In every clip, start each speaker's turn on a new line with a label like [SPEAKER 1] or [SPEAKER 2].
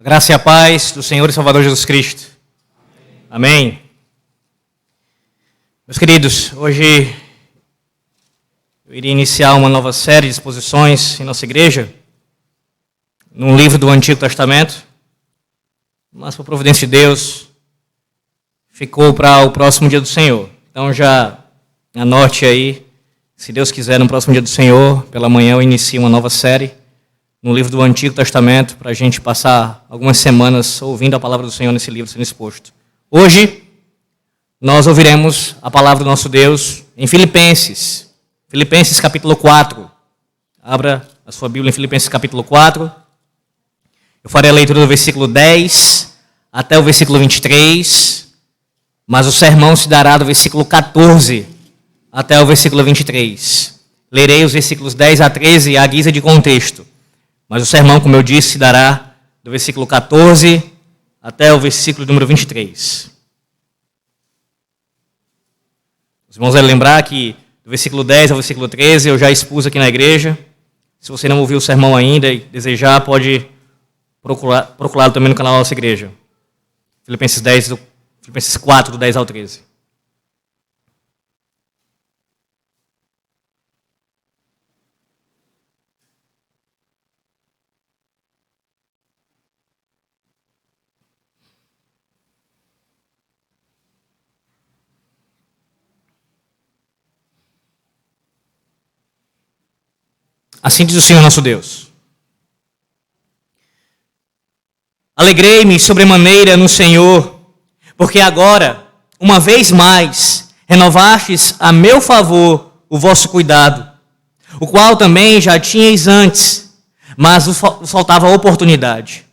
[SPEAKER 1] Graça e a paz do Senhor e Salvador Jesus Cristo. Amém. Meus queridos, hoje eu iria iniciar uma nova série de exposições em nossa igreja, num livro do Antigo Testamento, mas por providência de Deus, ficou para o próximo dia do Senhor. Então já anote aí, se Deus quiser, no próximo dia do Senhor, pela manhã eu inicio uma nova série no livro do Antigo Testamento, para a gente passar algumas semanas ouvindo a palavra do Senhor nesse livro sendo exposto. Hoje, nós ouviremos a palavra do nosso Deus em Filipenses. Filipenses capítulo 4. Abra a sua Bíblia em Filipenses capítulo 4. Eu farei a leitura do versículo 10 até o versículo 23, mas o sermão se dará do versículo 14 até o versículo 23. Lerei os versículos 10 a 13 à guisa de contexto. Mas o sermão, como eu disse, se dará do versículo 14 até o versículo número 23. Os irmãos devem lembrar que do versículo 10 ao versículo 13 eu já expus aqui na igreja. Se você não ouviu o sermão ainda e desejar, pode procurá-lo também no canal da nossa igreja. Filipenses 4, do 10 ao 13. Assim diz o Senhor nosso Deus. Alegrei-me sobremaneira no Senhor, porque agora, uma vez mais, renovastes a meu favor o vosso cuidado, o qual também já tinhais antes, mas vos faltava oportunidade.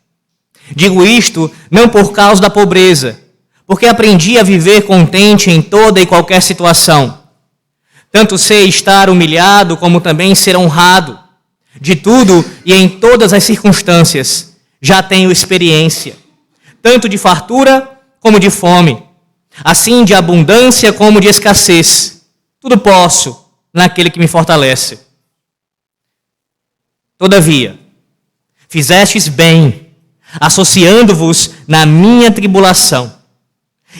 [SPEAKER 1] Digo isto não por causa da pobreza, porque aprendi a viver contente em toda e qualquer situação. Tanto sei estar humilhado, como também ser honrado. De tudo e em todas as circunstâncias, já tenho experiência, tanto de fartura como de fome, assim de abundância como de escassez. Tudo posso naquele que me fortalece. Todavia, fizestes bem, associando-vos na minha tribulação.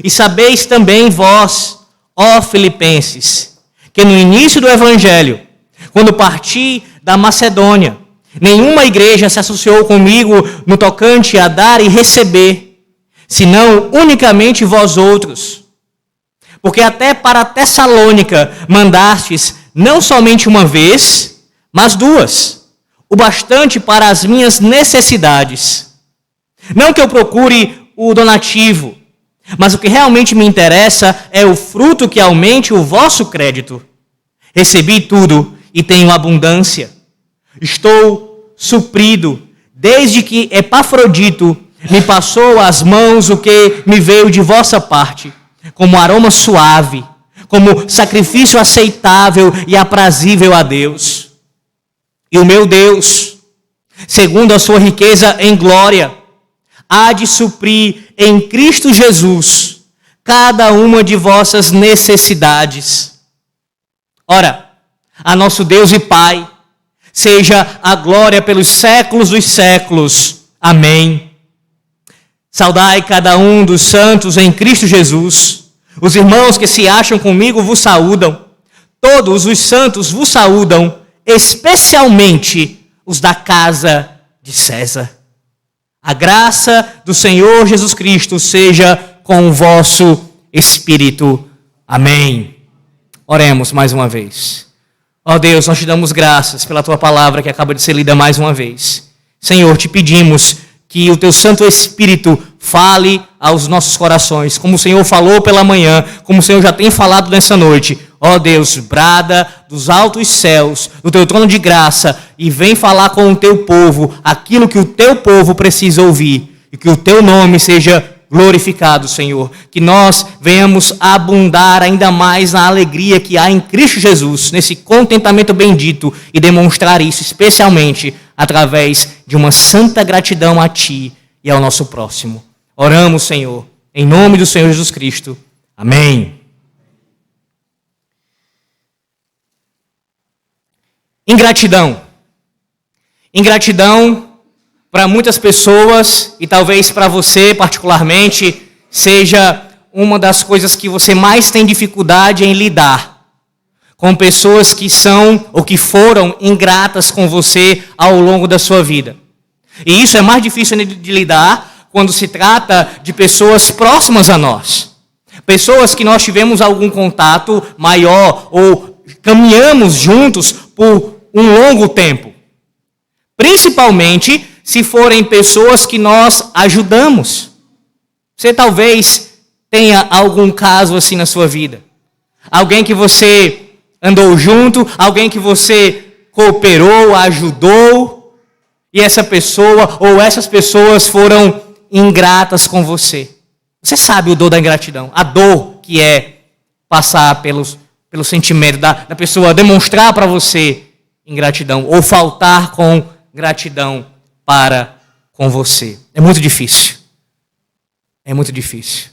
[SPEAKER 1] E sabeis também vós, ó Filipenses, que no início do Evangelho, quando parti da Macedônia, nenhuma igreja se associou comigo no tocante a dar e receber, senão unicamente vós outros. Porque até para Tessalônica mandastes não somente uma vez, mas duas, o bastante para as minhas necessidades. Não que eu procure o donativo, mas o que realmente me interessa é o fruto que aumente o vosso crédito. Recebi tudo e tenho abundância. Estou suprido, desde que Epafrodito me passou às mãos o que me veio de vossa parte, como aroma suave, como sacrifício aceitável e aprazível a Deus. E o meu Deus, segundo a sua riqueza em glória, há de suprir em Cristo Jesus cada uma de vossas necessidades. Ora, a nosso Deus e Pai, seja a glória pelos séculos dos séculos. Amém. Saudai cada um dos santos em Cristo Jesus. Os irmãos que se acham comigo vos saúdam. Todos os santos vos saúdam, especialmente os da casa de César. A graça do Senhor Jesus Cristo seja com o vosso espírito. Amém. Oremos mais uma vez. Ó Deus, nós te damos graças pela tua palavra que acaba de ser lida mais uma vez. Senhor, te pedimos que o teu Santo Espírito fale aos nossos corações, como o Senhor falou pela manhã, como o Senhor já tem falado nessa noite. Ó Deus, brada dos altos céus, do teu trono de graça, e vem falar com o teu povo aquilo que o teu povo precisa ouvir, e que o teu nome seja glorificado, Senhor, que nós venhamos abundar ainda mais na alegria que há em Cristo Jesus, nesse contentamento bendito, e demonstrar isso especialmente através de uma santa gratidão a Ti e ao nosso próximo. Oramos, Senhor, em nome do Senhor Jesus Cristo. Amém. Ingratidão. Ingratidão para muitas pessoas, e talvez para você particularmente, seja uma das coisas que você mais tem dificuldade em lidar, com pessoas que são ou que foram ingratas com você ao longo da sua vida. E isso é mais difícil de lidar quando se trata de pessoas próximas a nós. Pessoas que nós tivemos algum contato maior ou caminhamos juntos por um longo tempo. Principalmente se forem pessoas que nós ajudamos. Você talvez tenha algum caso assim na sua vida. Alguém que você andou junto, alguém que você cooperou, ajudou, e essa pessoa ou essas pessoas foram ingratas com você. Você sabe o dor da ingratidão, a dor que é passar pelo sentimento da pessoa demonstrar para você ingratidão ou faltar com gratidão para com você. É muito difícil. É muito difícil.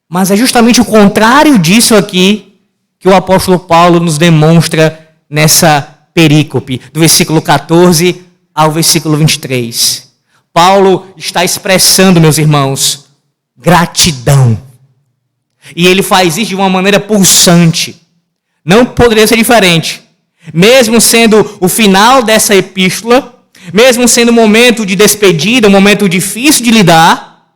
[SPEAKER 1] Mas é justamente o contrário disso aqui que o apóstolo Paulo nos demonstra nessa perícope, do versículo 14 ao versículo 23. Paulo está expressando, meus irmãos, gratidão. E ele faz isso de uma maneira pulsante. Não poderia ser diferente. Mesmo sendo o final dessa epístola, mesmo sendo um momento de despedida, um momento difícil de lidar,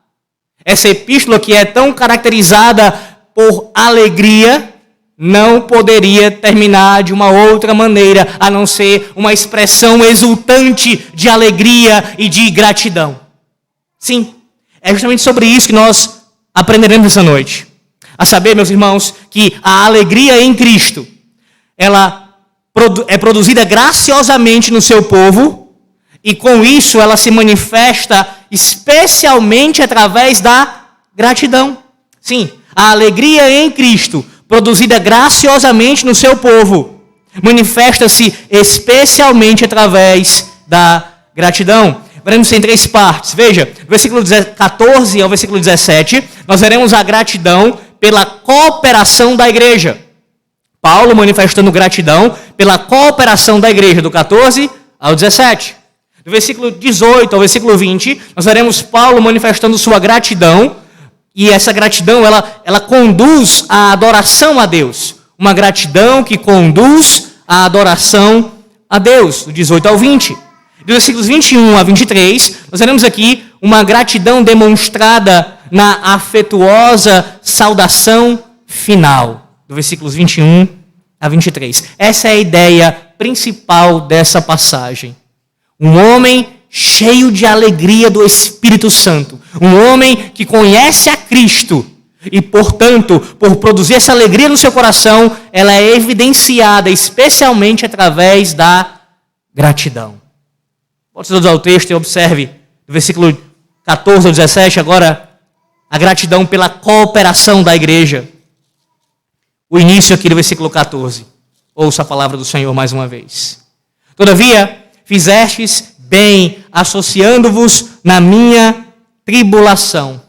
[SPEAKER 1] essa epístola que é tão caracterizada por alegria, não poderia terminar de uma outra maneira, a não ser uma expressão exultante de alegria e de gratidão. Sim, é justamente sobre isso que nós aprenderemos essa noite. A saber, meus irmãos, que a alegria em Cristo, ela é produzida graciosamente no seu povo, e com isso ela se manifesta especialmente através da gratidão. Sim, a alegria em Cristo, produzida graciosamente no seu povo, manifesta-se especialmente através da gratidão. Veremos em 3 partes. Veja, do versículo 14 ao versículo 17, nós veremos a gratidão pela cooperação da igreja. Paulo manifestando gratidão pela cooperação da igreja, do 14 ao 17. Do versículo 18 ao versículo 20, nós veremos Paulo manifestando sua gratidão, e essa gratidão, ela conduz à adoração a Deus. Uma gratidão que conduz à adoração a Deus, do 18 ao 20. Dos versículos 21 a 23, nós veremos aqui uma gratidão demonstrada na afetuosa saudação final, do versículos 21 a 23. Essa é a ideia principal dessa passagem. Um homem cheio de alegria do Espírito Santo. Um homem que conhece a Cristo e, portanto, por produzir essa alegria no seu coração, ela é evidenciada especialmente através da gratidão. Volte todos ao texto e observe, do versículo 14 ao 17, agora, a gratidão pela cooperação da igreja. O início aqui do versículo 14. Ouça a palavra do Senhor mais uma vez. Todavia, fizestes bem, associando-vos na minha tribulação.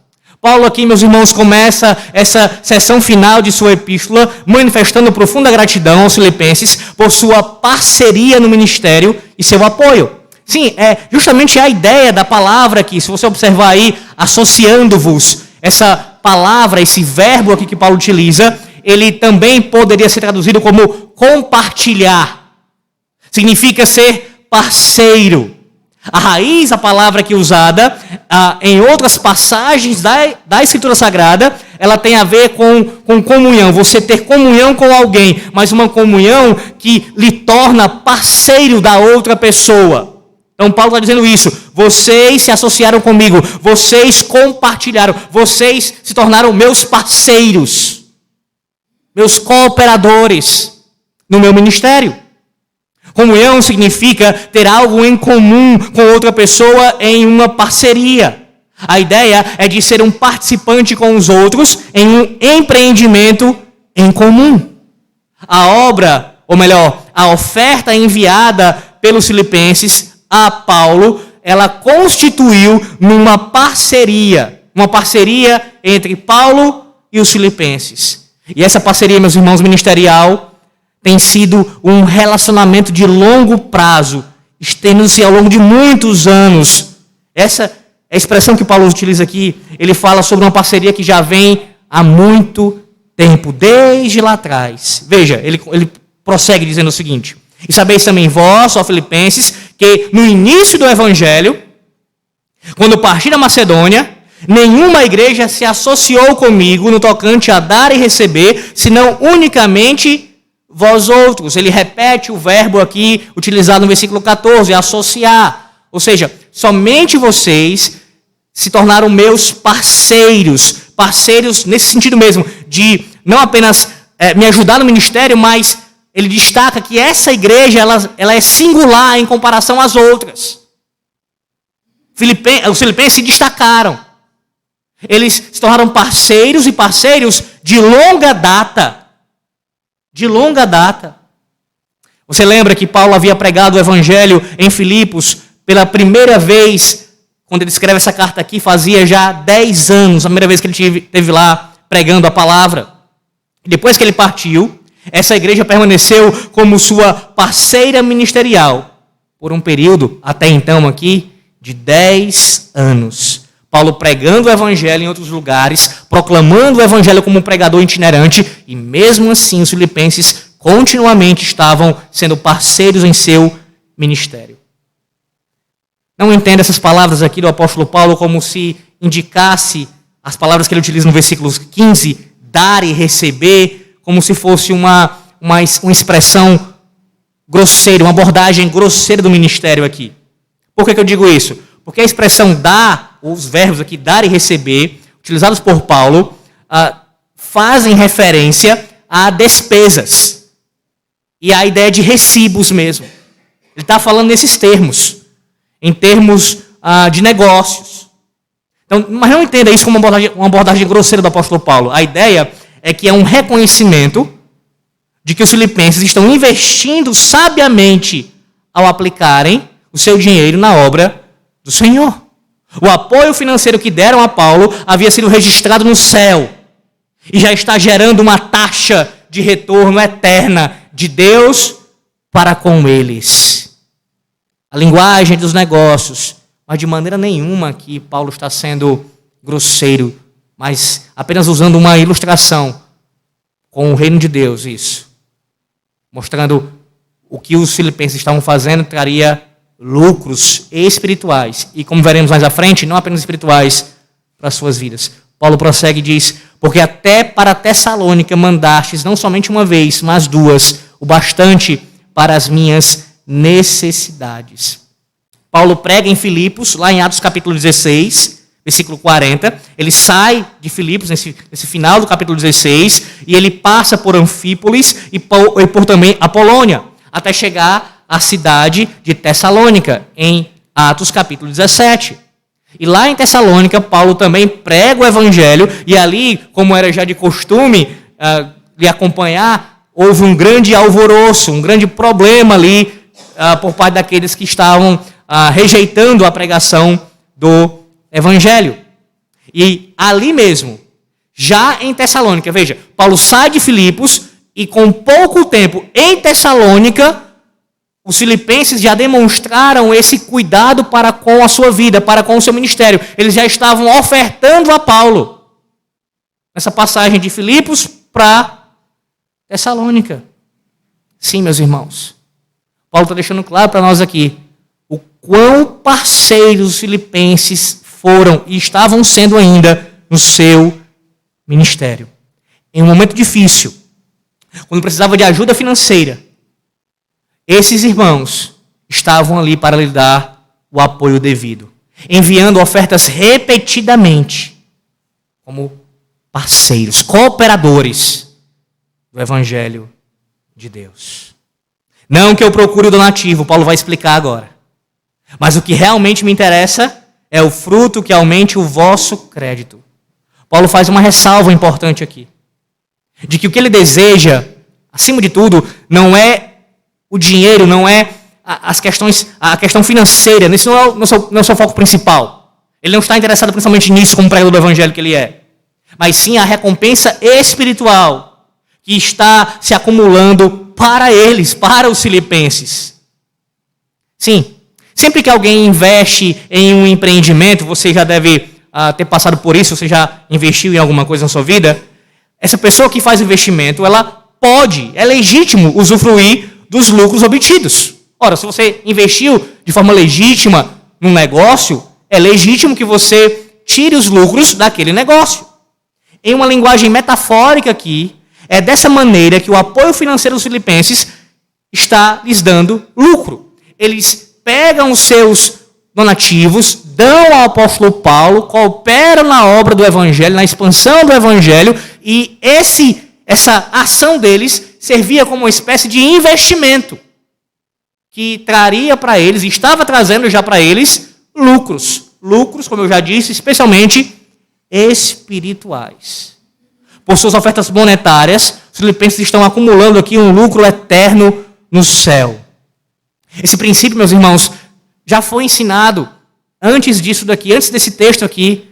[SPEAKER 1] Paulo aqui, meus irmãos, começa essa sessão final de sua epístola manifestando profunda gratidão aos filipenses por sua parceria no ministério e seu apoio. Sim, é justamente a ideia da palavra aqui, se você observar aí, associando-vos, essa palavra, esse verbo aqui que Paulo utiliza, ele também poderia ser traduzido como compartilhar. Significa ser parceiro. A raiz, a palavra aqui usada em outras passagens da Escritura Sagrada, ela tem a ver com comunhão. Você ter comunhão com alguém, mas uma comunhão que lhe torna parceiro da outra pessoa. Então Paulo está dizendo isso. Vocês se associaram comigo, vocês compartilharam, vocês se tornaram meus parceiros, meus cooperadores no meu ministério. Comunhão significa ter algo em comum com outra pessoa em uma parceria. A ideia é de ser um participante com os outros em um empreendimento em comum. A obra, ou melhor, a oferta enviada pelos filipenses a Paulo, ela constituiu numa parceria, uma parceria entre Paulo e os filipenses. E essa parceria, meus irmãos, ministerial, tem sido um relacionamento de longo prazo estendendo-se ao longo de muitos anos. Essa é a expressão que Paulo utiliza aqui. Ele fala sobre uma parceria que já vem há muito tempo, desde lá atrás. Veja, ele prossegue dizendo o seguinte: e sabeis também vós, ó Filipenses, que no início do Evangelho, quando parti da Macedônia, nenhuma igreja se associou comigo no tocante a dar e receber, senão unicamente vós outros. Ele repete o verbo aqui utilizado no versículo 14, associar. Ou seja, somente vocês se tornaram meus parceiros. Parceiros nesse sentido mesmo, de não apenas me ajudar no ministério, mas ele destaca que essa igreja ela é singular em comparação às outras. Os filipenses se destacaram. Eles se tornaram parceiros e parceiros de longa data. De longa data. Você lembra que Paulo havia pregado o evangelho em Filipos pela primeira vez, quando ele escreve essa carta aqui, fazia já 10 anos, a primeira vez que ele esteve lá pregando a palavra. Depois que ele partiu, essa igreja permaneceu como sua parceira ministerial por um período, até então aqui, de 10 anos. Paulo pregando o evangelho em outros lugares, proclamando o evangelho como um pregador itinerante, e mesmo assim os filipenses continuamente estavam sendo parceiros em seu ministério. Não entenda essas palavras aqui do apóstolo Paulo como se indicasse as palavras que ele utiliza no versículo 15, dar e receber, como se fosse uma expressão grosseira, uma abordagem grosseira do ministério aqui. Por que eu digo isso? Porque a expressão dar, os verbos aqui, dar e receber, utilizados por Paulo, fazem referência a despesas e a ideia de recibos mesmo. Ele está falando nesses termos, em termos de negócios. Então, mas não entenda isso como uma abordagem grosseira do apóstolo Paulo. A ideia é que é um reconhecimento de que os filipenses estão investindo sabiamente ao aplicarem o seu dinheiro na obra do Senhor. O apoio financeiro que deram a Paulo havia sido registrado no céu e já está gerando uma taxa de retorno eterna de Deus para com eles. A linguagem dos negócios, mas de maneira nenhuma aqui Paulo está sendo grosseiro, mas apenas usando uma ilustração com o reino de Deus, isso. Mostrando o que os filipenses estavam fazendo traria lucros espirituais. E como veremos mais à frente, não apenas espirituais para as suas vidas. Paulo prossegue e diz: porque até para Tessalônica mandastes não somente uma vez, mas duas, o bastante para as minhas necessidades. Paulo prega em Filipos, lá em Atos capítulo 16, versículo 40. Ele sai de Filipos, nesse final do capítulo 16, e ele passa por Anfípolis e por também Apolônia, até chegar à cidade de Tessalônica, em Atos capítulo 17. E lá em Tessalônica, Paulo também prega o evangelho, e ali, como era já de costume lhe acompanhar, houve um grande alvoroço, um grande problema ali por parte daqueles que estavam rejeitando a pregação do evangelho. E ali mesmo, já em Tessalônica, veja, Paulo sai de Filipos e com pouco tempo em Tessalônica, os filipenses já demonstraram esse cuidado para com a sua vida, para com o seu ministério. Eles já estavam ofertando a Paulo nessa passagem de Filipos para Tessalônica. Sim, meus irmãos. Paulo está deixando claro para nós aqui o quão parceiros os filipenses foram e estavam sendo ainda no seu ministério. Em um momento difícil, quando precisava de ajuda financeira, esses irmãos estavam ali para lhe dar o apoio devido, enviando ofertas repetidamente, como parceiros, cooperadores do Evangelho de Deus. Não que eu procure o donativo, Paulo vai explicar agora. Mas o que realmente me interessa é o fruto que aumente o vosso crédito. Paulo faz uma ressalva importante aqui, de que o que ele deseja, acima de tudo, não é o dinheiro, não é a questão financeira, isso não é o seu foco principal. Ele não está interessado principalmente nisso como pregador do evangelho que ele é, mas sim a recompensa espiritual que está se acumulando para eles, para os filipenses. Sim, sempre que alguém investe em um empreendimento, você já deve ter passado por isso, você já investiu em alguma coisa na sua vida, essa pessoa que faz investimento, é legítimo usufruir dos lucros obtidos. Ora, se você investiu de forma legítima num negócio, é legítimo que você tire os lucros daquele negócio. Em uma linguagem metafórica aqui, é dessa maneira que o apoio financeiro dos filipenses está lhes dando lucro. Eles pegam os seus donativos, dão ao apóstolo Paulo, cooperam na obra do evangelho, na expansão do evangelho, e essa ação deles servia como uma espécie de investimento que traria para eles, estava trazendo já para eles, lucros. Lucros, como eu já disse, especialmente espirituais. Por suas ofertas monetárias, os filipenses estão acumulando aqui um lucro eterno no céu. Esse princípio, meus irmãos, já foi ensinado antes desse texto aqui,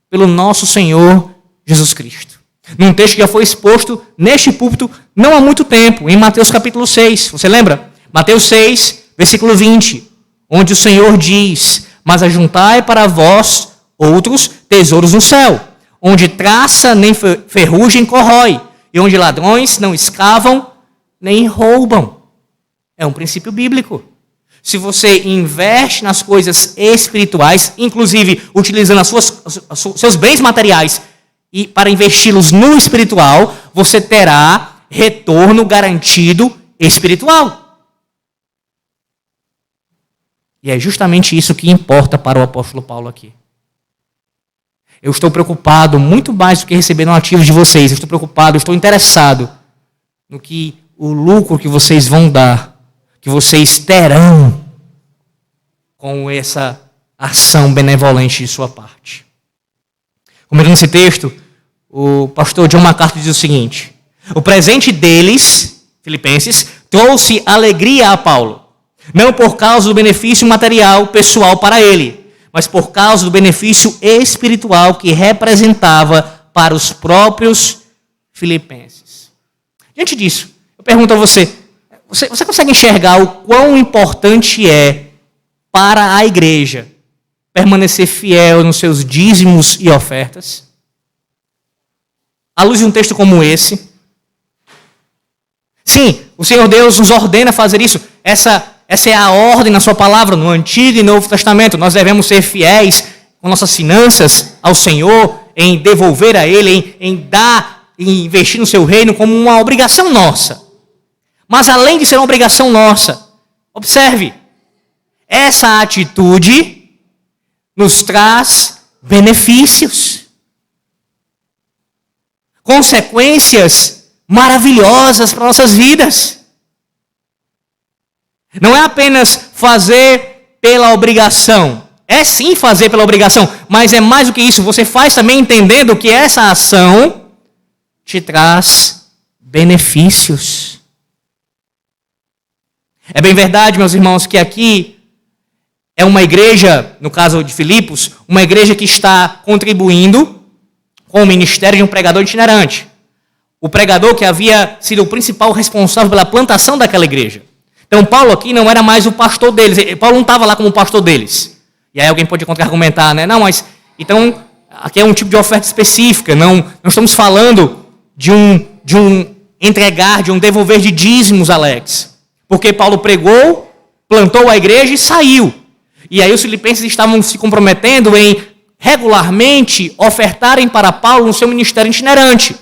[SPEAKER 1] pelo nosso Senhor Jesus Cristo. Num texto que já foi exposto neste púlpito não há muito tempo, em Mateus capítulo 6. Você lembra? Mateus 6, versículo 20, onde o Senhor diz: mas ajuntai para vós outros tesouros no céu, onde traça nem ferrugem corrói, e onde ladrões não escavam nem roubam. É um princípio bíblico. Se você investe nas coisas espirituais, inclusive utilizando seus bens materiais e para investi-los no espiritual, você terá retorno garantido espiritual. E é justamente isso que importa para o apóstolo Paulo aqui. Eu estou preocupado muito mais do que receber donativos de vocês. Eu estou preocupado, eu estou interessado no que o lucro que vocês vão dar, que vocês terão com essa ação benevolente de sua parte. Comentando esse texto, o pastor John MacArthur diz o seguinte: o presente deles, filipenses, trouxe alegria a Paulo, não por causa do benefício material pessoal para ele, mas por causa do benefício espiritual que representava para os próprios filipenses. Diante disso, eu pergunto a você consegue enxergar o quão importante é para a igreja permanecer fiel nos seus dízimos e ofertas? À luz de um texto como esse. Sim, o Senhor Deus nos ordena fazer isso. Essa é a ordem na sua palavra, no Antigo e Novo Testamento. Nós devemos ser fiéis com nossas finanças ao Senhor, em devolver a Ele, em dar e investir no seu reino como uma obrigação nossa. Mas além de ser uma obrigação nossa, observe, essa atitude nos traz benefícios, consequências maravilhosas para nossas vidas. Não é apenas fazer pela obrigação. É sim fazer pela obrigação, mas é mais do que isso. Você faz também entendendo que essa ação te traz benefícios. É bem verdade, meus irmãos, que aqui é uma igreja, no caso de Filipos, uma igreja que está contribuindo com o ministério de um pregador itinerante. O pregador que havia sido o principal responsável pela plantação daquela igreja. Então, Paulo aqui não era mais o pastor deles. Paulo não estava lá como pastor deles. E aí alguém pode contra-argumentar, né? Não, mas então aqui é um tipo de oferta específica. Não estamos falando de um entregar, de um devolver de dízimos, Alex. Porque Paulo pregou, plantou a igreja e saiu. E aí os filipenses estavam se comprometendo em regularmente ofertarem para Paulo no seu ministério itinerante.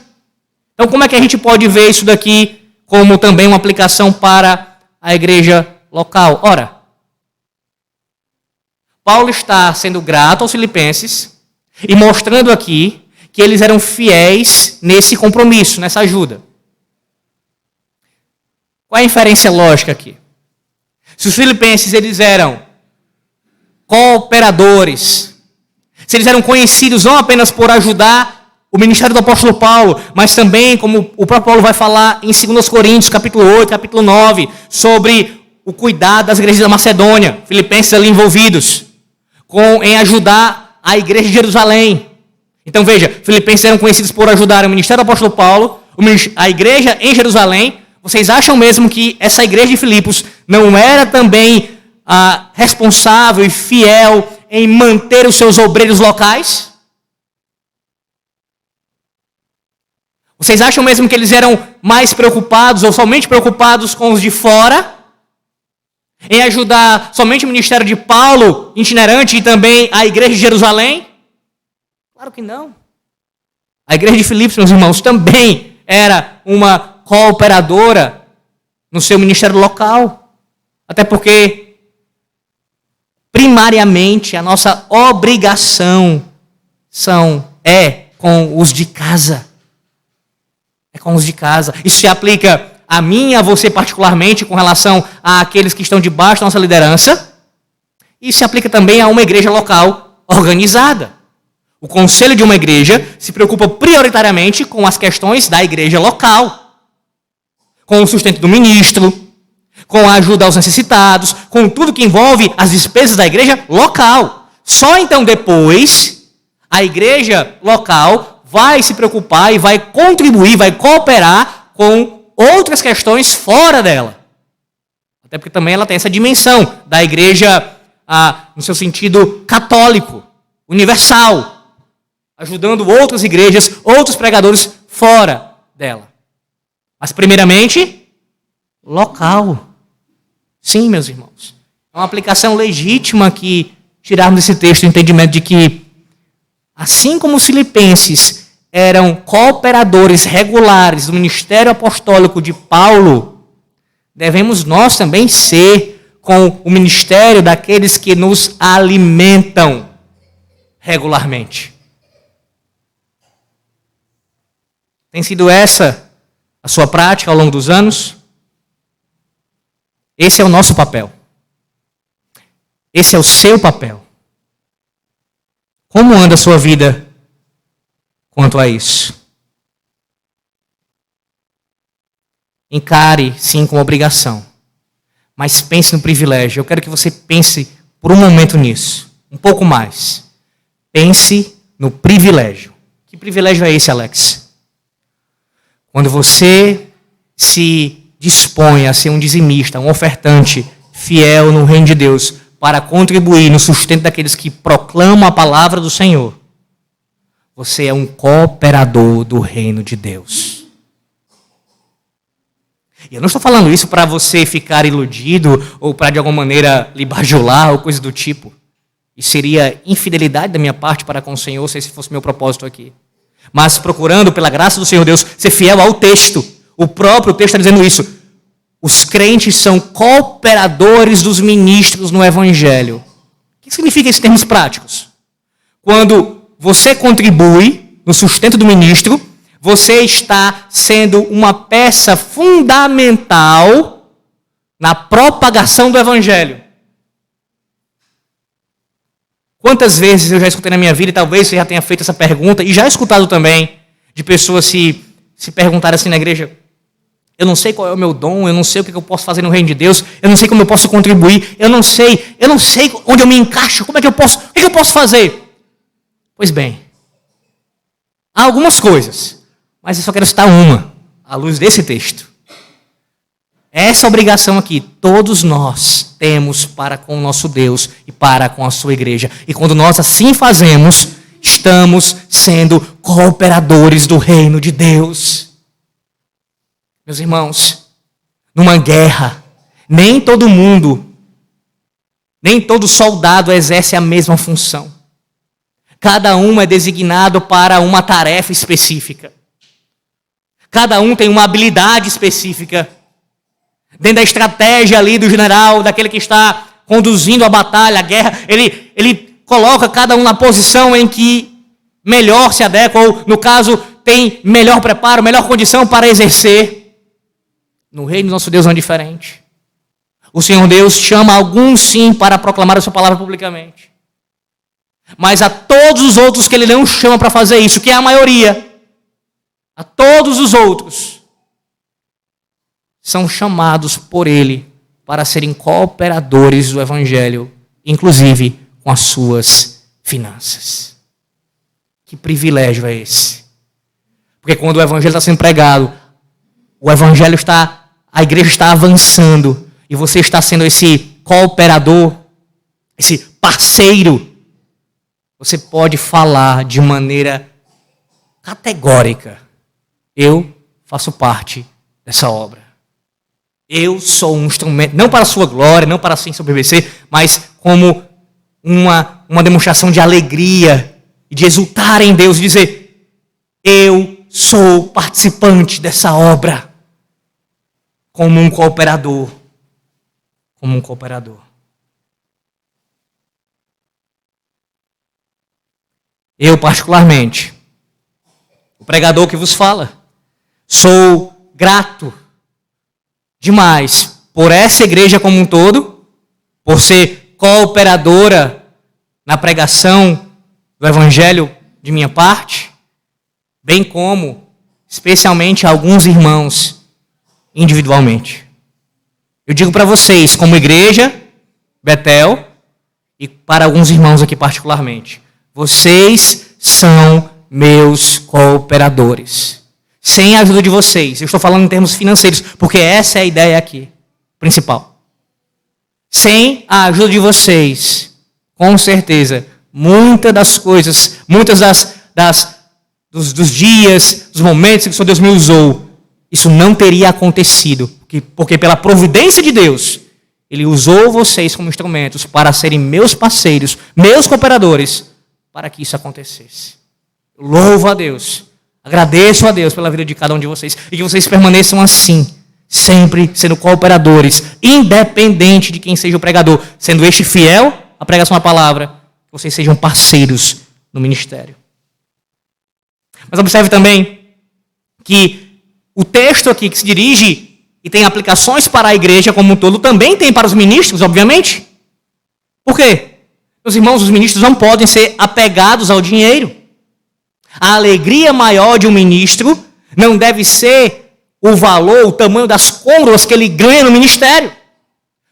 [SPEAKER 1] Então, como é que a gente pode ver isso daqui como também uma aplicação para a igreja local? Ora, Paulo está sendo grato aos filipenses e mostrando aqui que eles eram fiéis nesse compromisso, nessa ajuda. Qual é a inferência lógica aqui? Se os filipenses eles eram cooperadores, se eles eram conhecidos não apenas por ajudar o ministério do apóstolo Paulo, mas também, como o próprio Paulo vai falar em 2 Coríntios, capítulo 8, capítulo 9, sobre o cuidado das igrejas da Macedônia, filipenses ali envolvidos, em ajudar a igreja de Jerusalém. Então veja, filipenses eram conhecidos por ajudar o ministério do apóstolo Paulo, a igreja em Jerusalém. Vocês acham mesmo que essa igreja de Filipos não era também responsável e fiel em manter os seus obreiros locais? Vocês acham mesmo que eles eram mais preocupados ou somente preocupados com os de fora? Em ajudar somente o ministério de Paulo, itinerante, e também a igreja de Jerusalém? Claro que não. A igreja de Filipos, meus irmãos, também era uma cooperadora no seu ministério local. Até porque, primariamente, a nossa obrigação é com os de casa. É com os de casa. Isso se aplica a mim e a você particularmente com relação àqueles que estão debaixo da nossa liderança. E se aplica também a uma igreja local organizada. O conselho de uma igreja se preocupa prioritariamente com as questões da igreja local. Com o sustento do ministro, com a ajuda aos necessitados, com tudo que envolve as despesas da igreja local. Só então depois, a igreja local vai se preocupar e vai contribuir, vai cooperar com outras questões fora dela. Até porque também ela tem essa dimensão da igreja no seu sentido católico, universal, ajudando outras igrejas, outros pregadores fora dela. Mas primeiramente, local. Sim, meus irmãos. É uma aplicação legítima que tirarmos desse texto o entendimento de que, assim como os filipenses eram cooperadores regulares do ministério apostólico de Paulo, devemos nós também ser com o ministério daqueles que nos alimentam regularmente. Tem sido essa a sua prática ao longo dos anos? Esse é o nosso papel. Esse é o seu papel. Como anda a sua vida quanto a isso? Encare, sim, como obrigação. Mas pense no privilégio. Eu quero que você pense por um momento nisso. Um pouco mais. Pense no privilégio. Que privilégio é esse, Alex? Quando você se dispõe a ser um dizimista, um ofertante fiel no reino de Deus, para contribuir no sustento daqueles que proclamam a palavra do Senhor, você é um cooperador do reino de Deus. E eu não estou falando isso para você ficar iludido ou para de alguma maneira lhe bajular ou coisa do tipo. Isso seria infidelidade da minha parte para com o Senhor, se esse fosse meu propósito aqui. Mas procurando, pela graça do Senhor Deus, ser fiel ao texto. O próprio texto está dizendo isso. Os crentes são cooperadores dos ministros no Evangelho. O que significa isso em termos práticos? Quando você contribui no sustento do ministro, você está sendo uma peça fundamental na propagação do Evangelho. Quantas vezes eu já escutei na minha vida, e talvez você já tenha feito essa pergunta, e já escutado também, de pessoas se perguntarem assim na igreja: eu não sei qual é o meu dom, eu não sei o que eu posso fazer no reino de Deus, eu não sei como eu posso contribuir, eu não sei onde eu me encaixo, o que eu posso fazer? Pois bem, há algumas coisas, mas eu só quero citar uma, à luz desse texto. Essa obrigação aqui, todos nós temos para com o nosso Deus e para com a sua igreja. E quando nós assim fazemos, estamos sendo cooperadores do reino de Deus. Meus irmãos, numa guerra, nem todo soldado exerce a mesma função. Cada um é designado para uma tarefa específica. Cada um tem uma habilidade específica. Dentro da estratégia ali do general, daquele que está conduzindo a batalha, a guerra, ele coloca cada um na posição em que melhor se adequa, ou, no caso, tem melhor preparo, melhor condição para exercer. No reino do nosso Deus não é diferente. O Senhor Deus chama alguns, sim, para proclamar a sua palavra publicamente. Mas a todos os outros que Ele não chama para fazer isso, que é a maioria, a todos os outros, são chamados por Ele para serem cooperadores do Evangelho, inclusive com as suas finanças. Que privilégio é esse? Porque quando o Evangelho está sendo pregado, a igreja está avançando, e você está sendo esse cooperador, esse parceiro, você pode falar de maneira categórica: eu faço parte dessa obra. Eu sou um instrumento, não para a sua glória, não para assim sobreviver, mas como uma demonstração de alegria e de exultar em Deus, e dizer: eu sou participante dessa obra, como um cooperador. Como um cooperador. Eu, particularmente, o pregador que vos fala, sou grato demais por essa igreja como um todo, por ser cooperadora na pregação do Evangelho de minha parte, bem como, especialmente, alguns irmãos individualmente. Eu digo para vocês, como igreja, Betel, e para alguns irmãos aqui particularmente: vocês são meus cooperadores. Sem a ajuda de vocês, eu estou falando em termos financeiros, porque essa é a ideia aqui, principal. Sem a ajuda de vocês, com certeza, muitas das coisas, dos dias, dos momentos que o Senhor Deus me usou, isso não teria acontecido, porque pela providência de Deus, Ele usou vocês como instrumentos para serem meus parceiros, meus cooperadores, para que isso acontecesse. Eu louvo a Deus, agradeço a Deus pela vida de cada um de vocês, e que vocês permaneçam assim, sempre sendo cooperadores, independente de quem seja o pregador, sendo este fiel à pregação da palavra, que vocês sejam parceiros no ministério. Mas observe também que o texto aqui que se dirige e tem aplicações para a igreja como um todo, também tem para os ministros, obviamente. Por quê? Meus irmãos, os ministros não podem ser apegados ao dinheiro. A alegria maior de um ministro não deve ser o valor, o tamanho das coroas que ele ganha no ministério.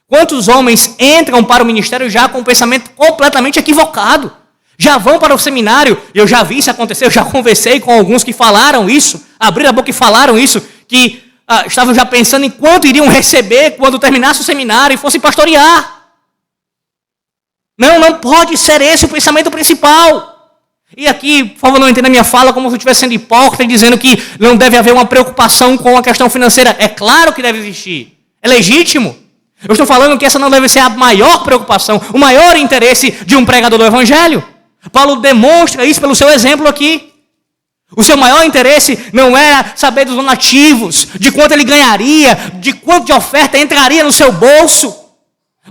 [SPEAKER 1] Quantos homens entram para o ministério já com um pensamento completamente equivocado? Já vão para o seminário, eu já vi isso acontecer, eu já conversei com alguns que falaram isso, abriram a boca e falaram isso, que estavam já pensando em quanto iriam receber quando terminasse o seminário e fossem pastorear. Não pode ser esse o pensamento principal. E aqui, por favor, não entenda a minha fala como se eu estivesse sendo hipócrita e dizendo que não deve haver uma preocupação com a questão financeira. É claro que deve existir. É legítimo. Eu estou falando que essa não deve ser a maior preocupação, o maior interesse de um pregador do Evangelho. Paulo demonstra isso pelo seu exemplo aqui. O seu maior interesse não era saber dos donativos, de quanto ele ganharia, de quanto de oferta entraria no seu bolso.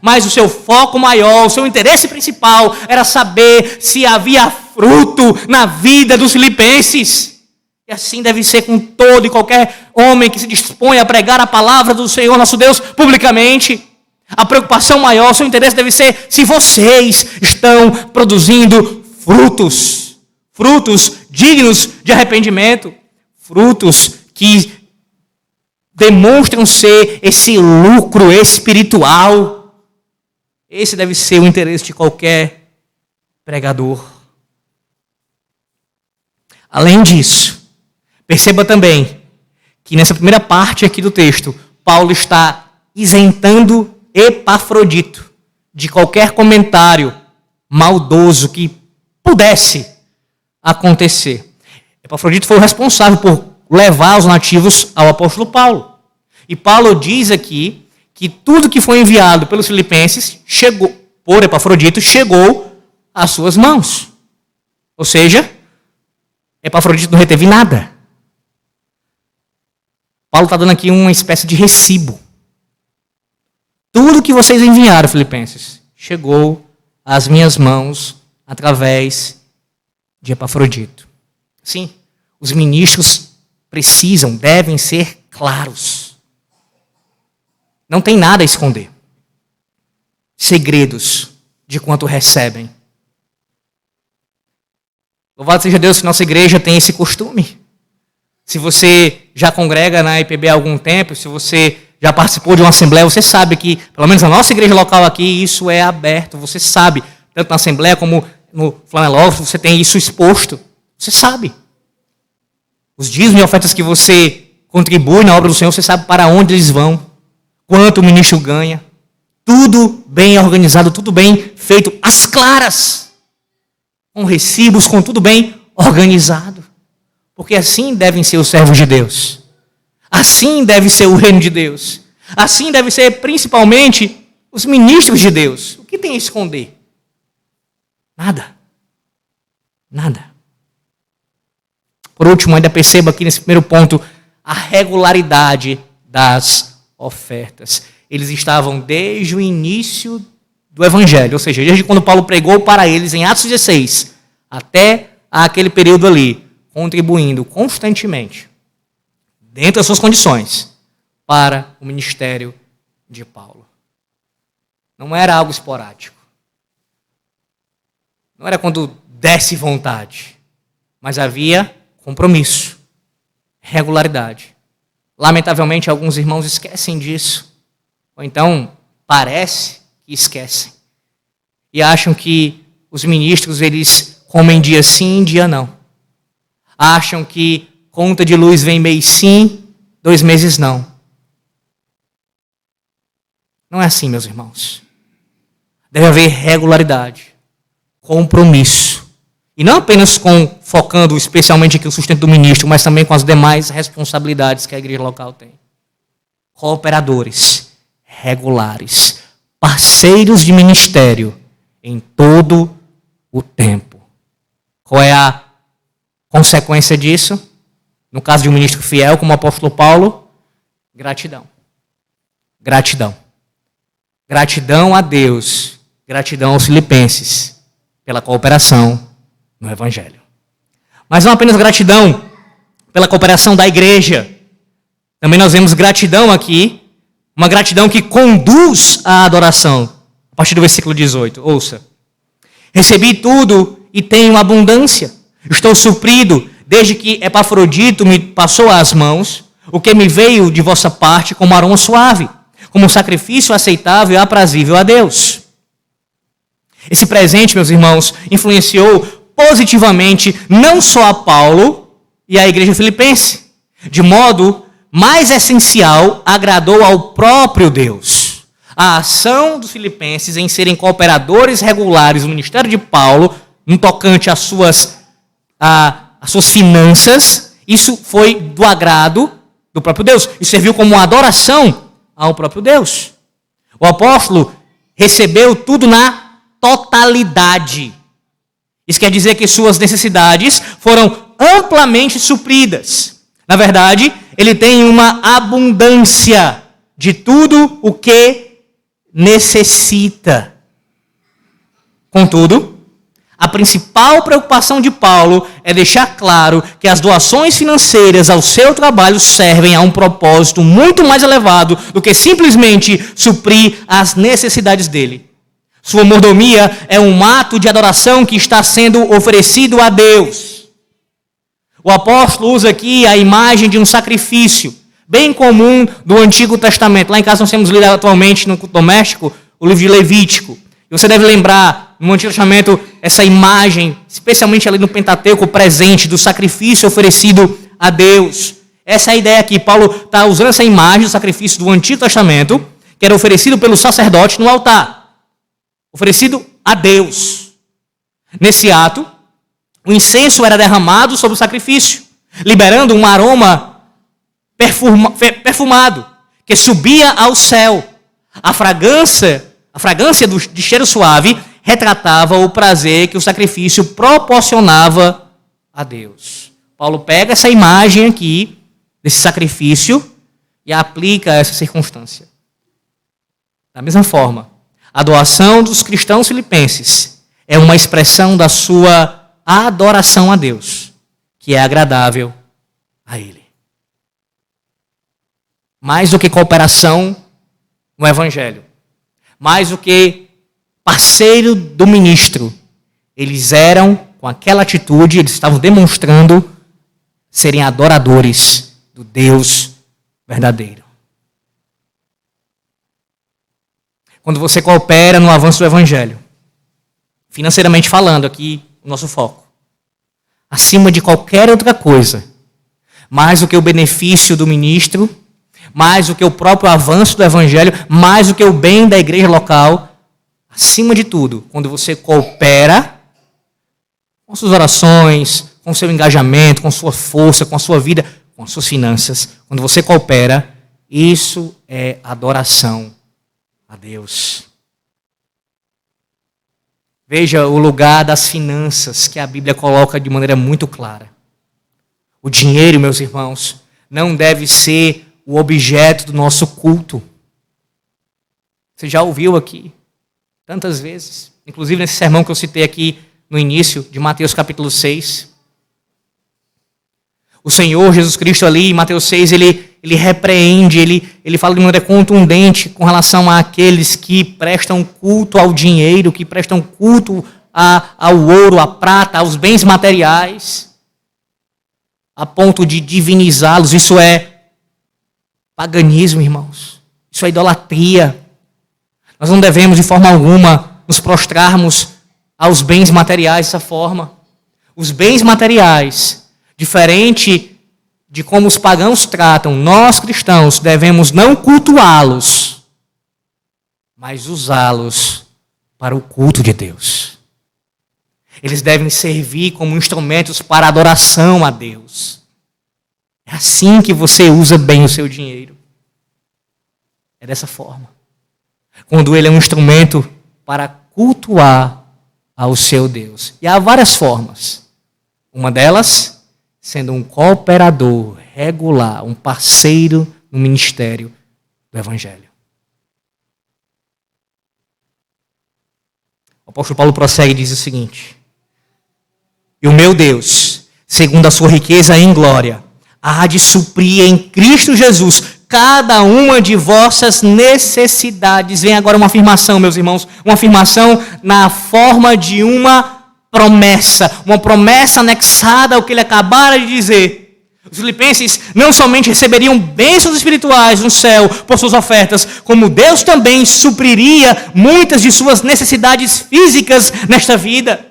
[SPEAKER 1] Mas o seu foco maior, o seu interesse principal era saber se havia fruto na vida dos filipenses. E assim deve ser com todo e qualquer homem que se dispõe a pregar a palavra do Senhor nosso Deus publicamente. A preocupação maior, o seu interesse deve ser se vocês estão produzindo frutos dignos de arrependimento, frutos que demonstram ser esse lucro espiritual. Esse deve ser o interesse de qualquer pregador. Além disso, perceba também que nessa primeira parte aqui do texto, Paulo está isentando Epafrodito de qualquer comentário maldoso que pudesse acontecer. Epafrodito foi o responsável por levar os nativos ao apóstolo Paulo. E Paulo diz aqui que tudo que foi enviado pelos filipenses por Epafrodito chegou às suas mãos. Ou seja, Epafrodito não reteve nada. Paulo está dando aqui uma espécie de recibo. Tudo que vocês enviaram, filipenses, chegou às minhas mãos através de Epafrodito. Sim, os ministros devem ser claros. Não tem nada a esconder. Segredos de quanto recebem. Louvado seja Deus que nossa igreja tem esse costume. Se você já congrega na IPB há algum tempo, se você já participou de uma assembleia, você sabe que, pelo menos na nossa igreja local aqui, isso é aberto. Você sabe, tanto na assembleia como no Flanelógrafo, você tem isso exposto. Você sabe. Os dízimos e ofertas que você contribui na obra do Senhor, você sabe para onde eles vão, quanto o ministro ganha. tudo bem organizado, tudo bem feito, às claras, com recibos, com tudo bem organizado. Porque assim devem ser os servos de Deus. Assim deve ser o reino de Deus. Assim deve ser principalmente os ministros de Deus. O que tem a esconder? Nada. Nada. Por último, ainda perceba aqui nesse primeiro ponto a regularidade das ofertas. Eles estavam desde o início do Evangelho, ou seja, desde quando Paulo pregou para eles em Atos 16, até aquele período ali, contribuindo constantemente, dentro das suas condições, para o ministério de Paulo. Não era algo esporádico. Não era quando desse vontade, mas havia compromisso, regularidade. Lamentavelmente, alguns irmãos esquecem disso, ou então parece que esquecem, e acham que os ministros eles comem dia sim, dia não. Acham que conta de luz vem mês sim, 2 meses não. Não é assim, meus irmãos. Deve haver regularidade, compromisso. E não apenas focando especialmente aqui o sustento do ministro, mas também com as demais responsabilidades que a igreja local tem. Cooperadores, regulares, parceiros de ministério em todo o tempo. Qual é a consequência disso? No caso de um ministro fiel, como o apóstolo Paulo, gratidão. Gratidão. Gratidão a Deus, gratidão aos filipenses pela cooperação no Evangelho. Mas não apenas gratidão pela cooperação da igreja. Também nós vemos gratidão aqui, uma gratidão que conduz à adoração. A partir do versículo 18, ouça. Recebi tudo e tenho abundância. Estou suprido, desde que Epafrodito me passou às mãos, o que me veio de vossa parte como aroma suave, como sacrifício aceitável e aprazível a Deus. Esse presente, meus irmãos, influenciou positivamente não só a Paulo e a igreja filipense, de modo mais essencial, agradou ao próprio Deus. A ação dos filipenses em serem cooperadores regulares do ministério de Paulo, no tocante às suas finanças, isso foi do agrado do próprio Deus. Isso serviu como uma adoração ao próprio Deus. O apóstolo recebeu tudo na totalidade. Isso quer dizer que suas necessidades foram amplamente supridas. Na verdade, ele tem uma abundância de tudo o que necessita. Contudo, a principal preocupação de Paulo é deixar claro que as doações financeiras ao seu trabalho servem a um propósito muito mais elevado do que simplesmente suprir as necessidades dele. Sua mordomia é um ato de adoração que está sendo oferecido a Deus. O apóstolo usa aqui a imagem de um sacrifício, bem comum do Antigo Testamento. Lá em casa nós temos lido atualmente no culto doméstico o livro de Levítico. E você deve lembrar, no Antigo Testamento, essa imagem, especialmente ali no Pentateuco, presente do sacrifício oferecido a Deus. Essa é a ideia aqui. Paulo está usando essa imagem do sacrifício do Antigo Testamento, que era oferecido pelo sacerdote no altar. Oferecido a Deus. Nesse ato, o incenso era derramado sobre o sacrifício, liberando um aroma perfumado, que subia ao céu. A fragrância de cheiro suave retratava o prazer que o sacrifício proporcionava a Deus. Paulo pega essa imagem aqui, desse sacrifício, e a aplica a essa circunstância. Da mesma forma, a doação dos cristãos filipenses é uma expressão da sua adoração a Deus, que é agradável a Ele. Mais do que cooperação no Evangelho, mais do que parceiro do ministro, eles eram, com aquela atitude, eles estavam demonstrando serem adoradores do Deus verdadeiro. Quando você coopera no avanço do Evangelho, financeiramente falando, aqui o nosso foco, acima de qualquer outra coisa, mais do que o benefício do ministro, mais do que o próprio avanço do evangelho, mais do que o bem da igreja local. Acima de tudo, quando você coopera com suas orações, com seu engajamento, com sua força, com a sua vida, com as suas finanças, quando você coopera, isso é adoração a Deus. Veja o lugar das finanças que a Bíblia coloca de maneira muito clara. O dinheiro, meus irmãos, não deve ser o objeto do nosso culto. Você já ouviu aqui tantas vezes, inclusive nesse sermão que eu citei aqui no início de Mateus capítulo 6. O Senhor Jesus Cristo ali em Mateus 6, ele repreende, ele fala de maneira contundente com relação àqueles que prestam culto ao dinheiro, que prestam culto ao ouro, à prata, aos bens materiais, a ponto de divinizá-los. Isso é paganismo, irmãos. Isso é idolatria. Nós não devemos de forma alguma nos prostrarmos aos bens materiais dessa forma. Os bens materiais, diferente de como os pagãos tratam, nós cristãos devemos não cultuá-los, mas usá-los para o culto de Deus. Eles devem servir como instrumentos para adoração a Deus. É assim que você usa bem o seu dinheiro. É dessa forma. Quando ele é um instrumento para cultuar ao seu Deus. E há várias formas. Uma delas, sendo um cooperador regular, um parceiro no ministério do Evangelho. O apóstolo Paulo prossegue e diz o seguinte: e o meu Deus, segundo a sua riqueza em glória, há de suprir em Cristo Jesus cada uma de vossas necessidades. Vem agora uma afirmação, meus irmãos, uma afirmação na forma de uma promessa anexada ao que ele acabara de dizer. Os filipenses não somente receberiam bênçãos espirituais no céu por suas ofertas, como Deus também supriria muitas de suas necessidades físicas nesta vida.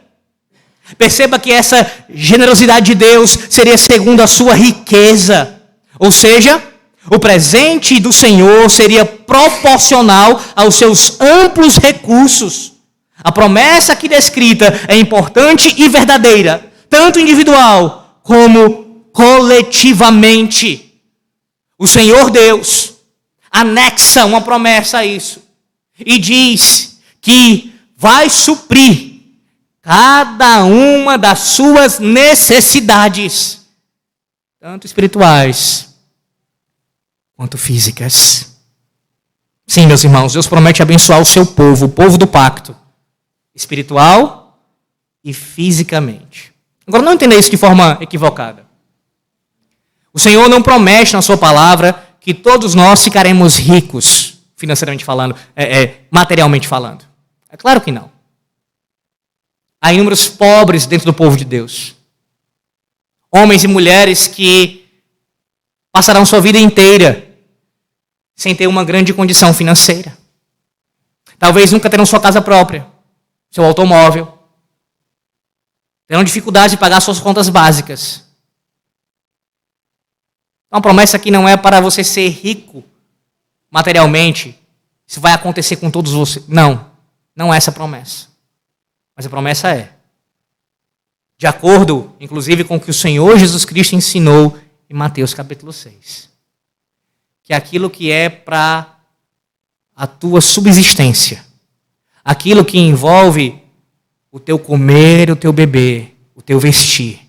[SPEAKER 1] Perceba que essa generosidade de Deus seria segundo a sua riqueza. Ou seja, o presente do Senhor seria proporcional aos seus amplos recursos. A promessa aqui descrita é importante e verdadeira, tanto individual como coletivamente. O Senhor Deus anexa uma promessa a isso e diz que vai suprir cada uma das suas necessidades, tanto espirituais quanto físicas. Sim, meus irmãos, Deus promete abençoar o seu povo, o povo do pacto, espiritual e fisicamente. Agora, não entenda isso de forma equivocada. O Senhor não promete na sua palavra que todos nós ficaremos ricos, financeiramente falando, materialmente falando. É claro que não. Há inúmeros pobres dentro do povo de Deus. Homens e mulheres que passarão sua vida inteira sem ter uma grande condição financeira. Talvez nunca terão sua casa própria, seu automóvel. Terão dificuldade de pagar suas contas básicas. Então a promessa aqui não é para você ser rico materialmente. Isso vai acontecer com todos vocês. Não é essa a promessa. Mas a promessa é, de acordo, inclusive, com o que o Senhor Jesus Cristo ensinou em Mateus capítulo 6. Que aquilo que é para a tua subsistência, aquilo que envolve o teu comer, o teu beber, o teu vestir,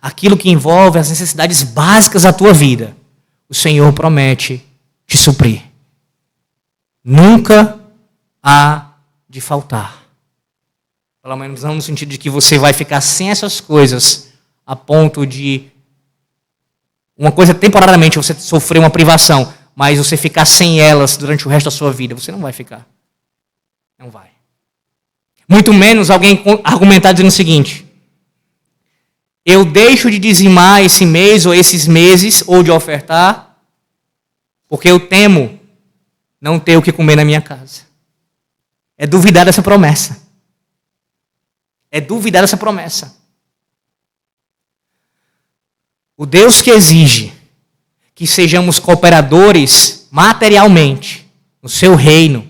[SPEAKER 1] aquilo que envolve as necessidades básicas da tua vida, o Senhor promete te suprir. Nunca há de faltar. Pelo menos não no sentido de que você vai ficar sem essas coisas a ponto de uma coisa temporariamente você sofrer uma privação, mas você ficar sem elas durante o resto da sua vida. Você não vai ficar. Não vai. Muito menos alguém argumentar dizendo o seguinte: eu deixo de dizimar esse mês ou esses meses, ou de ofertar, porque eu temo não ter o que comer na minha casa. É duvidar dessa promessa. É duvidar dessa promessa. O Deus que exige que sejamos cooperadores materialmente no seu reino,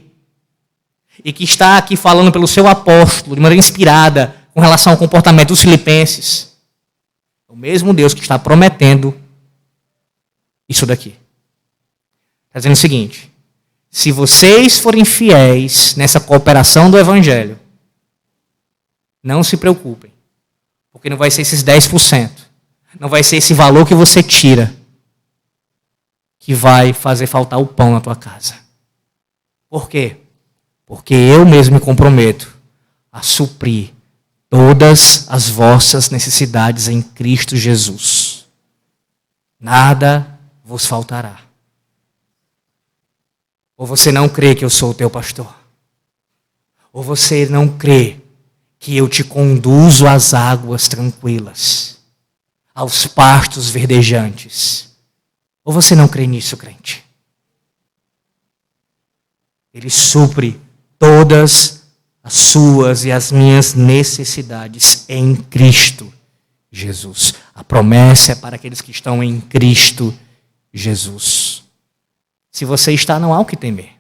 [SPEAKER 1] e que está aqui falando pelo seu apóstolo, de maneira inspirada, com relação ao comportamento dos filipenses. O mesmo Deus que está prometendo isso daqui. Está dizendo o seguinte: se vocês forem fiéis nessa cooperação do Evangelho, não se preocupem, porque não vai ser esses 10%, não vai ser esse valor que você tira, que vai fazer faltar o pão na tua casa. Por quê? Porque eu mesmo me comprometo a suprir todas as vossas necessidades em Cristo Jesus. Nada vos faltará. Ou você não crê que eu sou o teu pastor? Ou você não crê que eu te conduzo às águas tranquilas, aos pastos verdejantes? Ou você não crê nisso, crente? Ele supre todas as suas e as minhas necessidades em Cristo Jesus. A promessa é para aqueles que estão em Cristo Jesus. Se você está, não há o que temer.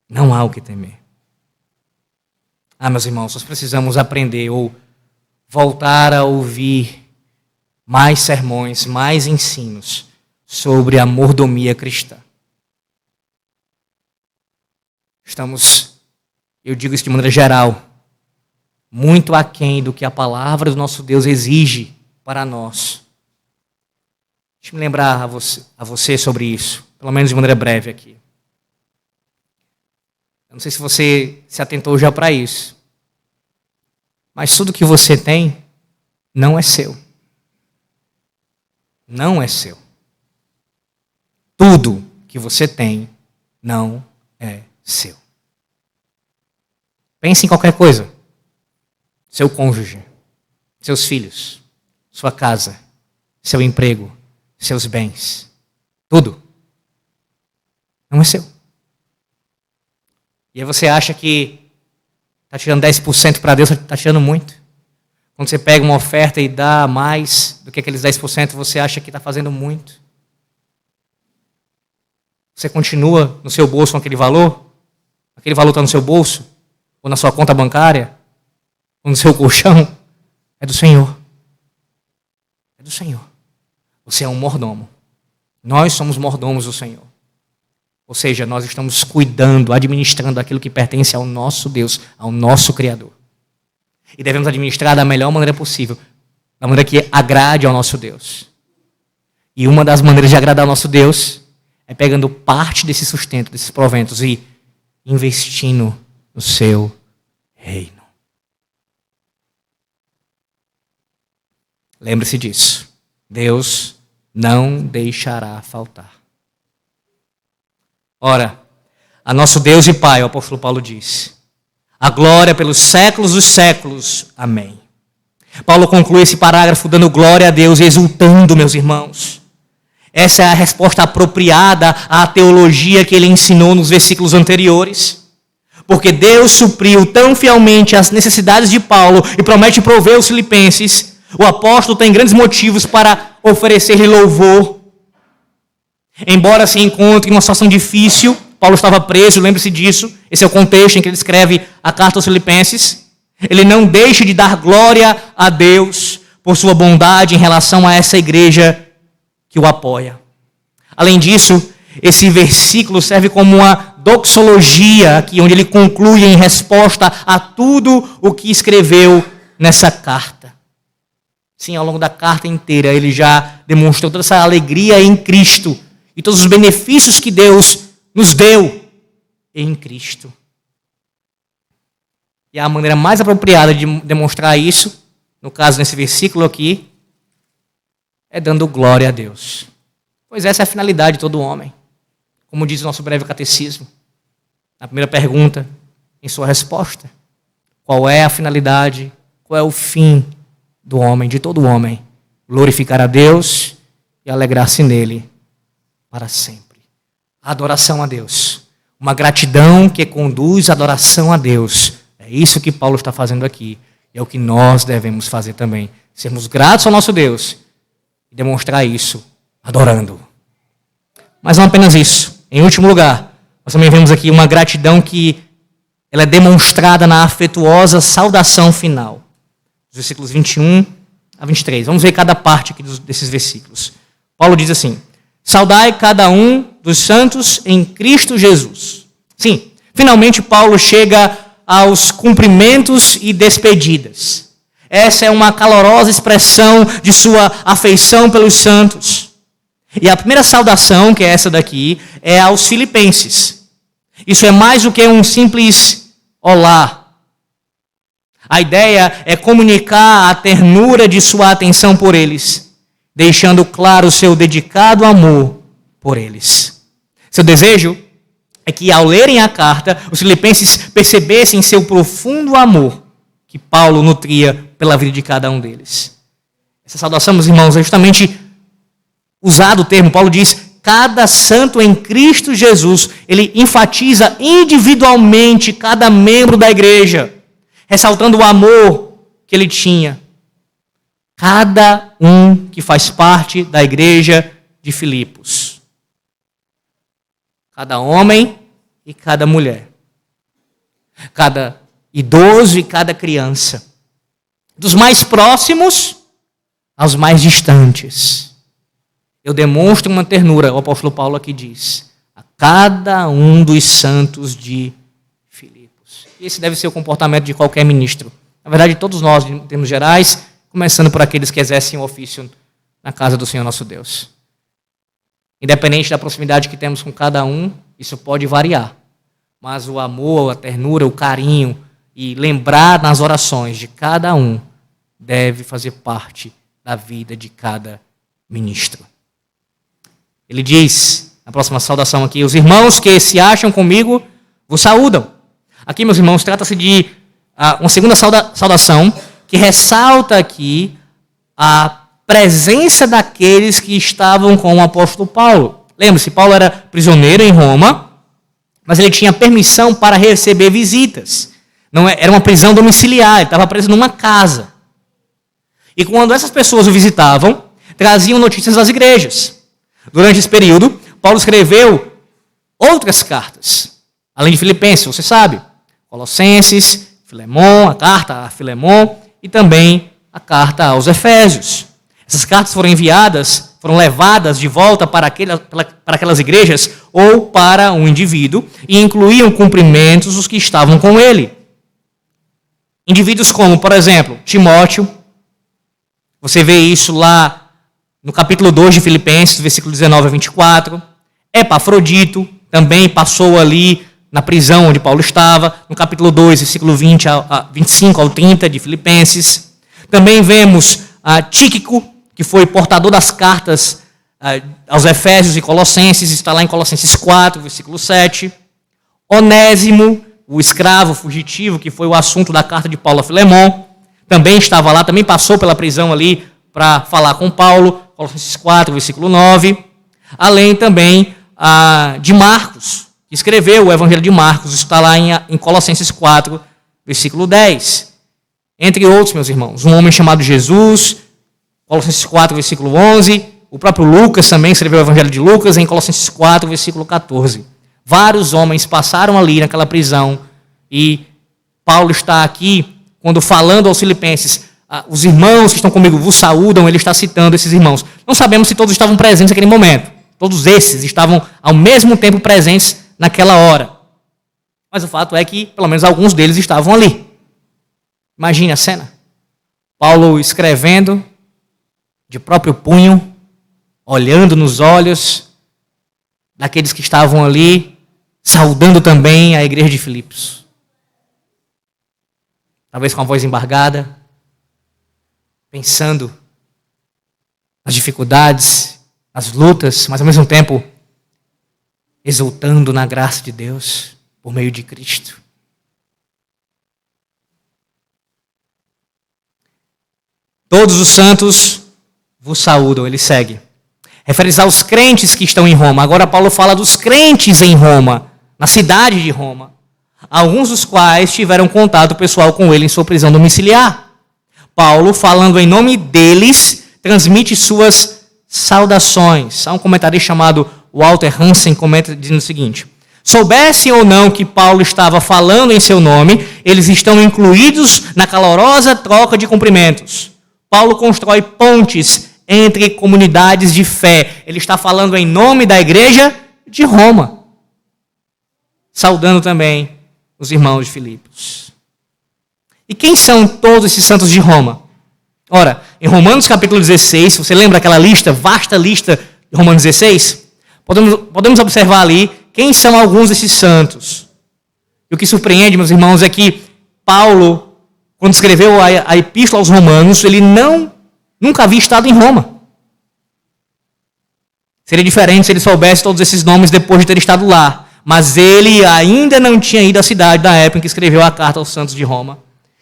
[SPEAKER 1] Não há o que temer. Meus irmãos, nós precisamos aprender ou voltar a ouvir mais sermões, mais ensinos sobre a mordomia cristã. Estamos, eu digo isso de maneira geral, muito aquém do que a palavra do nosso Deus exige para nós. Deixe-me lembrar a você sobre isso, pelo menos de maneira breve aqui. Eu não sei se você se atentou já para isso, mas tudo que você tem não é seu. Não é seu. Tudo que você tem não é seu. Pense em qualquer coisa. Seu cônjuge, seus filhos, sua casa, seu emprego, seus bens. Tudo. Não é seu. E aí você acha que está tirando 10% para Deus, está tirando muito. Quando você pega uma oferta e dá mais do que aqueles 10%, você acha que está fazendo muito. Você continua no seu bolso com aquele valor? Aquele valor está no seu bolso? Ou na sua conta bancária? Ou no seu colchão? É do Senhor. É do Senhor. Você é um mordomo. Nós somos mordomos do Senhor. Ou seja, nós estamos cuidando, administrando aquilo que pertence ao nosso Deus, ao nosso Criador. E devemos administrar da melhor maneira possível, da maneira que agrade ao nosso Deus. E uma das maneiras de agradar ao nosso Deus é pegando parte desse sustento, desses proventos e investindo no seu reino. Lembre-se disso. Deus não deixará faltar. Ora, a nosso Deus e Pai, o apóstolo Paulo diz, a glória pelos séculos dos séculos. Amém. Paulo conclui esse parágrafo dando glória a Deus e exultando, meus irmãos. Essa é a resposta apropriada à teologia que ele ensinou nos versículos anteriores. Porque Deus supriu tão fielmente as necessidades de Paulo e promete prover aos filipenses, o apóstolo tem grandes motivos para oferecer-lhe louvor. Embora se encontre em uma situação difícil, Paulo estava preso, lembre-se disso. Esse é o contexto em que ele escreve a carta aos Filipenses. Ele não deixa de dar glória a Deus por sua bondade em relação a essa igreja que o apoia. Além disso, esse versículo serve como uma doxologia, aqui, onde ele conclui em resposta a tudo o que escreveu nessa carta. Sim, ao longo da carta inteira, ele já demonstrou toda essa alegria em Cristo e todos os benefícios que Deus nos deu em Cristo. E a maneira mais apropriada de demonstrar isso, no caso nesse versículo aqui, é dando glória a Deus. Pois essa é a finalidade de todo homem. Como diz o nosso breve catecismo, na primeira pergunta, em sua resposta. Qual é a finalidade, qual é o fim do homem, de todo homem? Glorificar a Deus e alegrar-se nele para sempre. A adoração a Deus. Uma gratidão que conduz à adoração a Deus. É isso que Paulo está fazendo aqui. E é o que nós devemos fazer também. Sermos gratos ao nosso Deus e demonstrar isso adorando. Mas não apenas isso. Em último lugar, nós também vemos aqui uma gratidão que ela é demonstrada na afetuosa saudação final. Os versículos 21 a 23. Vamos ver cada parte aqui desses versículos. Paulo diz assim: saudai cada um dos santos em Cristo Jesus. Sim, finalmente Paulo chega aos cumprimentos e despedidas. Essa é uma calorosa expressão de sua afeição pelos santos. E a primeira saudação, que é essa daqui, é aos filipenses. Isso é mais do que um simples olá. A ideia é comunicar a ternura de sua atenção por eles, deixando claro o seu dedicado amor por eles. Seu desejo é que, ao lerem a carta, os filipenses percebessem seu profundo amor que Paulo nutria pela vida de cada um deles. Essa saudação, meus irmãos, é justamente usado o termo. Paulo diz: cada santo em Cristo Jesus. Ele enfatiza individualmente cada membro da igreja, ressaltando o amor que ele tinha. Cada um que faz parte da igreja de Filipos. Cada homem e cada mulher. Cada idoso e cada criança. Dos mais próximos aos mais distantes. Eu demonstro uma ternura, o apóstolo Paulo aqui diz, a cada um dos santos de Filipos. E esse deve ser o comportamento de qualquer ministro. Na verdade, todos nós, em termos gerais, começando por aqueles que exercem o ofício na casa do Senhor nosso Deus. Independente da proximidade que temos com cada um, isso pode variar. Mas o amor, a ternura, o carinho e lembrar nas orações de cada um deve fazer parte da vida de cada ministro. Ele diz, na próxima saudação aqui: os irmãos que se acham comigo vos saúdam. Aqui, meus irmãos, trata-se de uma segunda saudação que ressalta aqui a presença daqueles que estavam com o apóstolo Paulo. Lembre-se, Paulo era prisioneiro em Roma, mas ele tinha permissão para receber visitas. Não era uma prisão domiciliar, ele estava preso numa casa. E quando essas pessoas o visitavam, traziam notícias das igrejas. Durante esse período, Paulo escreveu outras cartas, além de Filipenses, você sabe, Colossenses, Filemon, a carta a Filemon e também a carta aos Efésios. Essas cartas foram enviadas, foram levadas de volta para aquelas igrejas ou para um indivíduo e incluíam cumprimentos dos que estavam com ele. Indivíduos como, por exemplo, Timóteo. Você vê isso lá no capítulo 2 de Filipenses, versículo 19 a 24. Epafrodito também passou ali na prisão onde Paulo estava, no capítulo 2, versículo 25 ao 30 de Filipenses. Também vemos Tíquico, que foi portador das cartas aos Efésios e Colossenses, está lá em Colossenses 4, versículo 7. Onésimo, o escravo fugitivo, que foi o assunto da carta de Paulo a Filemon, também estava lá, também passou pela prisão ali para falar com Paulo, Colossenses 4, versículo 9. Além também de Marcos, que escreveu o Evangelho de Marcos, está lá em Colossenses 4, versículo 10. Entre outros, meus irmãos, um homem chamado Jesus, Colossenses 4, versículo 11. O próprio Lucas também escreveu o Evangelho de Lucas em Colossenses 4, versículo 14. Vários homens passaram ali naquela prisão e Paulo está aqui, quando falando aos filipenses, os irmãos que estão comigo vos saúdam, ele está citando esses irmãos. Não sabemos se todos estavam presentes naquele momento. Todos esses estavam ao mesmo tempo presentes naquela hora. Mas o fato é que pelo menos alguns deles estavam ali. Imagine a cena. Paulo escrevendo de próprio punho, olhando nos olhos daqueles que estavam ali, saudando também a igreja de Filipos. Talvez com a voz embargada, pensando nas dificuldades, nas lutas, mas ao mesmo tempo exultando na graça de Deus por meio de Cristo. Todos os santos vos saúdam, ele segue. Refere-se aos crentes que estão em Roma. Agora Paulo fala dos crentes em Roma, na cidade de Roma. Alguns dos quais tiveram contato pessoal com ele em sua prisão domiciliar. Paulo, falando em nome deles, transmite suas saudações. Há um comentarista chamado Walter Hansen comenta dizendo o seguinte: soubessem ou não que Paulo estava falando em seu nome, eles estão incluídos na calorosa troca de cumprimentos. Paulo constrói pontes entre comunidades de fé. Ele está falando em nome da igreja de Roma, saudando também os irmãos de Filipos. E quem são todos esses santos de Roma? Ora, em Romanos capítulo 16, você lembra aquela lista, vasta lista de Romanos 16? Podemos observar ali quem são alguns desses santos. E o que surpreende, meus irmãos, é que Paulo, quando escreveu a epístola aos Romanos, ele nunca havia estado em Roma. Seria diferente se ele soubesse todos esses nomes depois de ter estado lá. Mas ele ainda não tinha ido à cidade na época em que escreveu a carta aos santos de Roma.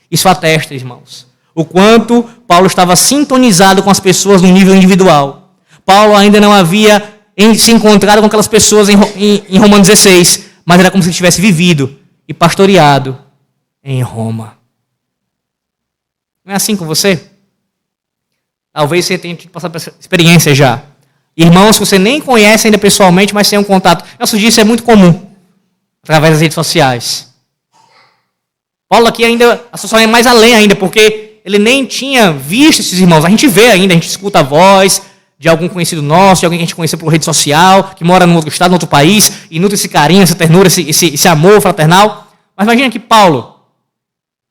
[SPEAKER 1] Isso atesta, irmãos, o quanto Paulo estava sintonizado com as pessoas no nível individual. Paulo ainda não havia se encontrado com aquelas pessoas em Romanos 16, mas era como se ele tivesse vivido e pastoreado em Roma. Não é assim com você? Talvez você tenha passado por essa experiência já. Irmãos que você nem conhece ainda pessoalmente, mas tem um contato. Nosso dia isso é muito comum, através das redes sociais. Paulo aqui ainda, a situação é mais além ainda, porque ele nem tinha visto esses irmãos. A gente vê ainda, a gente escuta a voz de algum conhecido nosso, de alguém que a gente conheceu por rede social, que mora no outro estado, no outro país, e nutre esse carinho, essa ternura, esse amor fraternal. Mas imagina que Paulo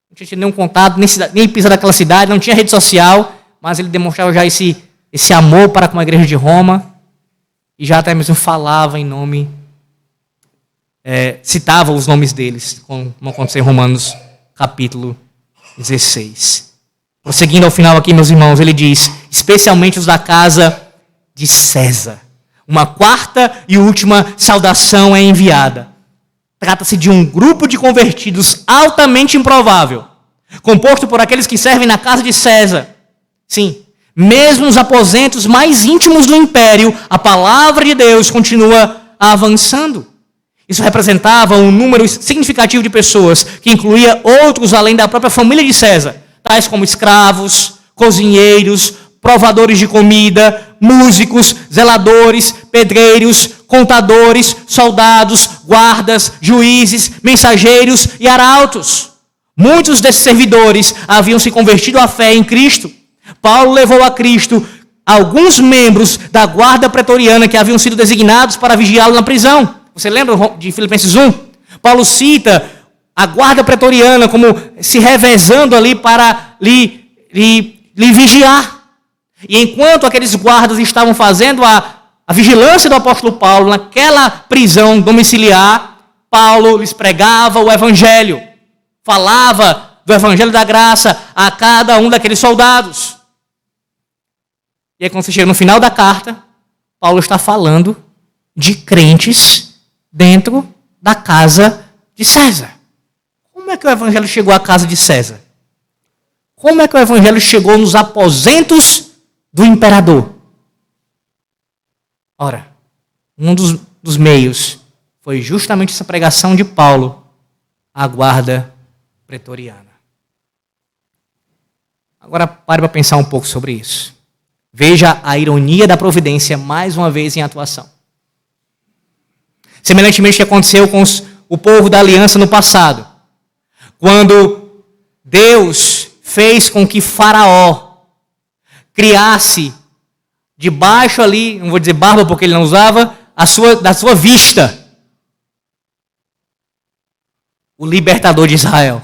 [SPEAKER 1] não tinha tido nenhum contato, nem pisado naquela cidade, não tinha rede social, mas ele demonstrava já esse amor para com a igreja de Roma, e já até mesmo falava em nome, citava os nomes deles, como aconteceu em Romanos capítulo 16. Prosseguindo ao final aqui, meus irmãos, ele diz, especialmente os da casa de César. Uma quarta e última saudação é enviada. Trata-se de um grupo de convertidos altamente improvável, composto por aqueles que servem na casa de César. Sim, mesmo nos aposentos mais íntimos do império, a palavra de Deus continua avançando. Isso representava um número significativo de pessoas, que incluía outros além da própria família de César, tais como escravos, cozinheiros, provadores de comida, músicos, zeladores, pedreiros, contadores, soldados, guardas, juízes, mensageiros e arautos. Muitos desses servidores haviam se convertido à fé em Cristo. Paulo levou a Cristo alguns membros da guarda pretoriana que haviam sido designados para vigiá-lo na prisão. Você lembra de Filipenses 1? Paulo cita a guarda pretoriana como se revezando ali para lhe vigiar. E enquanto aqueles guardas estavam fazendo a vigilância do apóstolo Paulo naquela prisão domiciliar, Paulo lhes pregava o evangelho, falava do evangelho da graça a cada um daqueles soldados. E aí quando você chega no final da carta, Paulo está falando de crentes dentro da casa de César. Como é que o evangelho chegou à casa de César? Como é que o evangelho chegou nos aposentos do imperador? Ora, um dos meios foi justamente essa pregação de Paulo à guarda pretoriana. Agora pare para pensar um pouco sobre isso. Veja a ironia da providência mais uma vez em atuação. Semelhantemente ao que aconteceu com o povo da aliança no passado, quando Deus fez com que Faraó criasse debaixo ali, não vou dizer barba porque ele não usava, da sua vista, o libertador de Israel.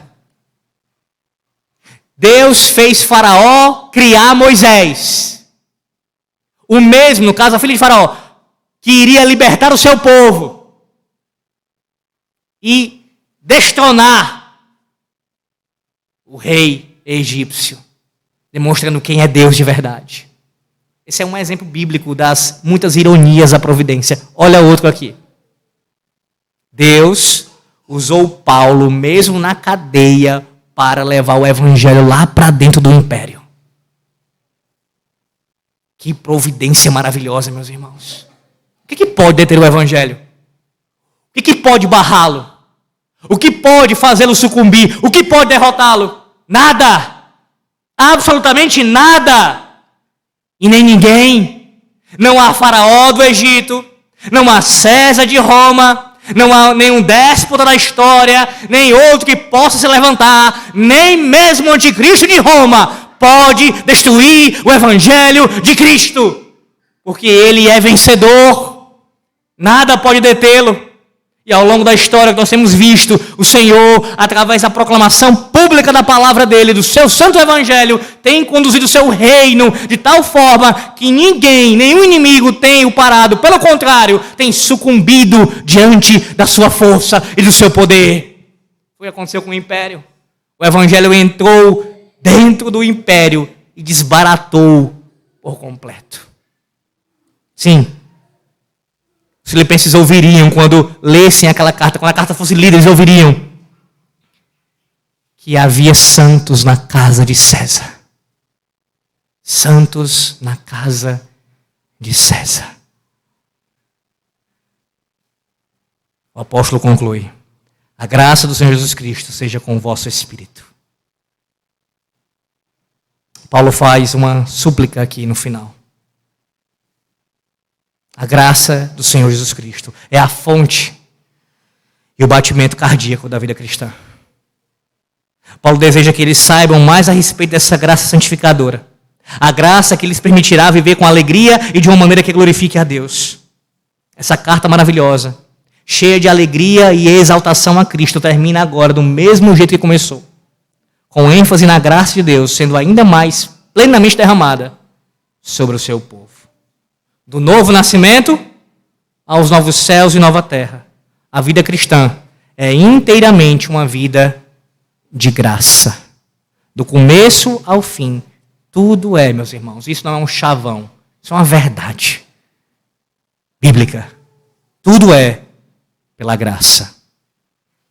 [SPEAKER 1] Deus fez Faraó criar Moisés. O mesmo, no caso, a filha de Faraó, que iria libertar o seu povo e destronar o rei egípcio, demonstrando quem é Deus de verdade. Esse é um exemplo bíblico das muitas ironias da providência. Olha outro aqui. Deus usou Paulo, mesmo na cadeia, para levar o evangelho lá para dentro do império. Que providência maravilhosa, meus irmãos. O que pode deter o evangelho? O que pode barrá-lo? O que pode fazê-lo sucumbir? O que pode derrotá-lo? Nada. Absolutamente nada. E nem ninguém. Não há faraó do Egito, não há César de Roma, não há nenhum déspota da história, nem outro que possa se levantar, nem mesmo o anticristo de Roma pode destruir o evangelho de Cristo, porque ele é vencedor, nada pode detê-lo. E ao longo da história que nós temos visto, o Senhor, através da proclamação pública da palavra dele, do seu santo evangelho, tem conduzido o seu reino de tal forma que ninguém, nenhum inimigo tem o parado. Pelo contrário, tem sucumbido diante da sua força e do seu poder. Foi o que aconteceu com o império. O evangelho entrou dentro do império e desbaratou por completo. Sim. Os filipenses ouviriam quando lessem aquela carta, quando a carta fosse lida, eles ouviriam que havia santos na casa de César. Santos na casa de César. O apóstolo conclui: a graça do Senhor Jesus Cristo seja com o vosso espírito. Paulo faz uma súplica aqui no final. A graça do Senhor Jesus Cristo é a fonte e o batimento cardíaco da vida cristã. Paulo deseja que eles saibam mais a respeito dessa graça santificadora. A graça que lhes permitirá viver com alegria e de uma maneira que glorifique a Deus. Essa carta maravilhosa, cheia de alegria e exaltação a Cristo, termina agora do mesmo jeito que começou. Com ênfase na graça de Deus, sendo ainda mais plenamente derramada sobre o seu povo. Do novo nascimento aos novos céus e nova terra. A vida cristã é inteiramente uma vida de graça. Do começo ao fim, tudo é, meus irmãos. Isso não é um chavão, isso é uma verdade bíblica. Tudo é pela graça.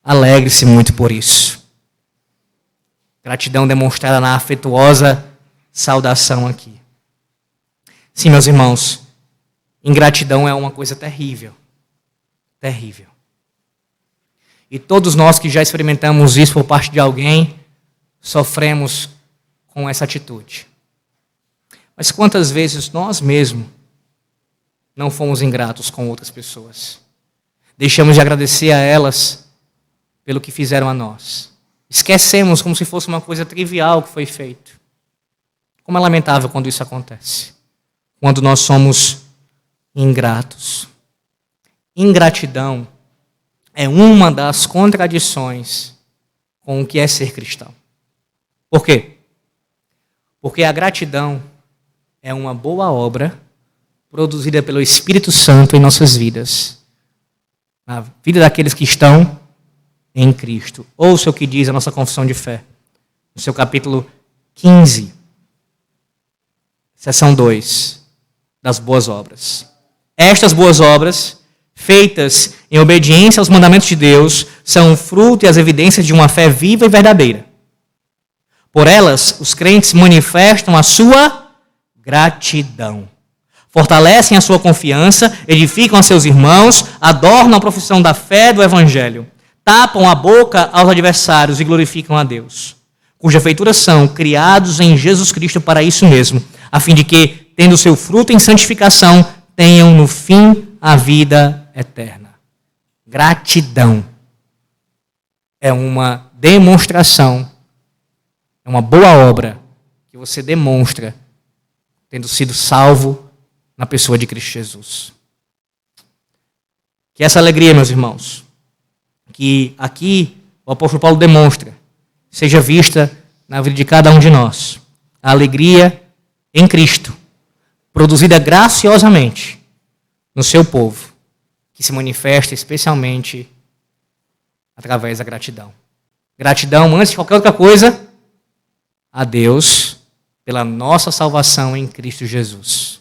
[SPEAKER 1] Alegre-se muito por isso. Gratidão demonstrada na afetuosa saudação aqui. Sim, meus irmãos, ingratidão é uma coisa terrível. Terrível. E todos nós que já experimentamos isso por parte de alguém, sofremos com essa atitude. Mas quantas vezes nós mesmos não fomos ingratos com outras pessoas? Deixamos de agradecer a elas pelo que fizeram a nós. Esquecemos como se fosse uma coisa trivial que foi feito. Como é lamentável quando isso acontece. Quando nós somos ingratos. Ingratidão é uma das contradições com o que é ser cristão. Por quê? Porque a gratidão é uma boa obra produzida pelo Espírito Santo em nossas vidas. Na vida daqueles que estão em Cristo. Ouça o que diz a nossa confissão de fé. No seu capítulo 15, seção 2, das boas obras. Estas boas obras, feitas em obediência aos mandamentos de Deus, são o fruto e as evidências de uma fé viva e verdadeira. Por elas, os crentes manifestam a sua gratidão. Fortalecem a sua confiança, edificam a seus irmãos, adornam a profissão da fé do Evangelho, tapam a boca aos adversários e glorificam a Deus, cuja feitura são criados em Jesus Cristo para isso mesmo, a fim de que, tendo seu fruto em santificação, tenham no fim a vida eterna. Gratidão é uma demonstração, é uma boa obra que você demonstra tendo sido salvo na pessoa de Cristo Jesus. Que essa alegria, meus irmãos, que aqui o apóstolo Paulo demonstra, seja vista na vida de cada um de nós. A alegria em Cristo, produzida graciosamente no seu povo, que se manifesta especialmente através da gratidão. Gratidão, antes de qualquer outra coisa, a Deus pela nossa salvação em Cristo Jesus.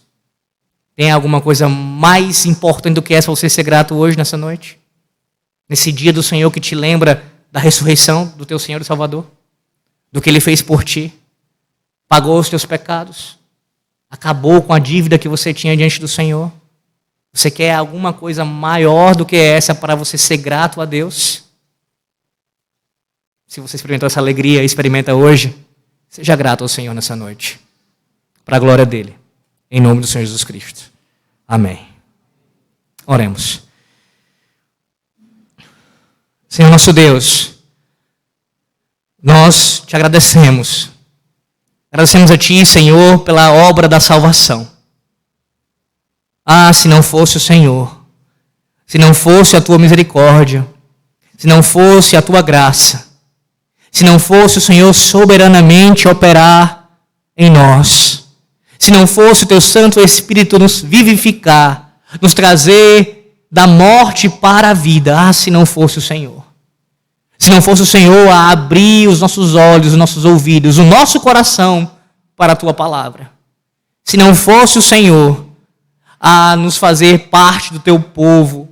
[SPEAKER 1] Tem alguma coisa mais importante do que essa para você ser grato hoje, nessa noite? Nesse dia do Senhor que te lembra da ressurreição do teu Senhor e Salvador? Do que Ele fez por ti? Pagou os teus pecados? Acabou com a dívida que você tinha diante do Senhor? Você quer alguma coisa maior do que essa para você ser grato a Deus? Se você experimentou essa alegria e experimenta hoje, seja grato ao Senhor nessa noite. Para a glória dele. Em nome do Senhor Jesus Cristo. Amém. Oremos. Senhor nosso Deus, nós te agradecemos. Agradecemos a Ti, Senhor, pela obra da salvação. Se não fosse o Senhor, se não fosse a Tua misericórdia, se não fosse a Tua graça, se não fosse o Senhor soberanamente operar em nós, se não fosse o Teu Santo Espírito nos vivificar, nos trazer da morte para a vida, se não fosse o Senhor. Se não fosse o Senhor a abrir os nossos olhos, os nossos ouvidos, o nosso coração para a Tua palavra. Se não fosse o Senhor a nos fazer parte do Teu povo,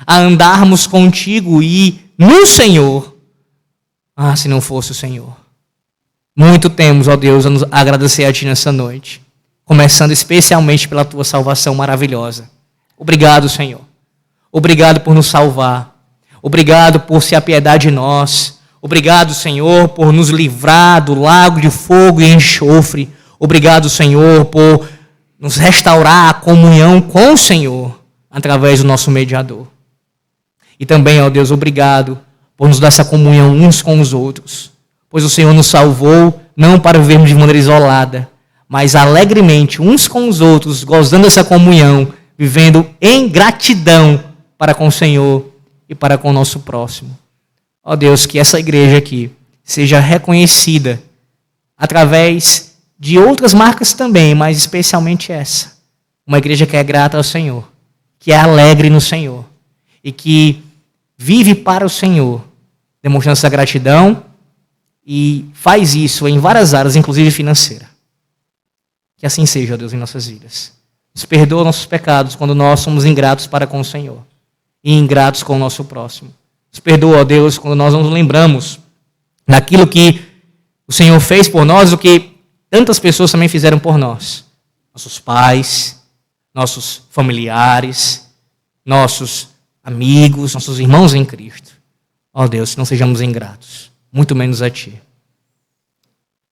[SPEAKER 1] a andarmos contigo e no Senhor. Se não fosse o Senhor. Muito temos, ó Deus, a nos agradecer a Ti nessa noite. Começando especialmente pela Tua salvação maravilhosa. Obrigado, Senhor. Obrigado por nos salvar. Obrigado por se apiedar de nós. Obrigado, Senhor, por nos livrar do lago de fogo e enxofre. Obrigado, Senhor, por nos restaurar a comunhão com o Senhor através do nosso mediador. E também, ó Deus, obrigado por nos dar essa comunhão uns com os outros. Pois o Senhor nos salvou não para vivermos de maneira isolada, mas alegremente uns com os outros, gozando dessa comunhão, vivendo em gratidão para com o Senhor e para com o nosso próximo. Ó Deus, que essa igreja aqui seja reconhecida através de outras marcas também, mas especialmente essa. Uma igreja que é grata ao Senhor, que é alegre no Senhor e que vive para o Senhor, demonstrando essa gratidão e faz isso em várias áreas, inclusive financeira. Que assim seja, ó Deus, em nossas vidas. Nos perdoa nossos pecados quando nós somos ingratos para com o Senhor e ingratos com o nosso próximo. Nos perdoa, ó Deus, quando nós não nos lembramos daquilo que o Senhor fez por nós, o que tantas pessoas também fizeram por nós. Nossos pais, nossos familiares, nossos amigos, nossos irmãos em Cristo. Ó Deus, que não sejamos ingratos, muito menos a Ti.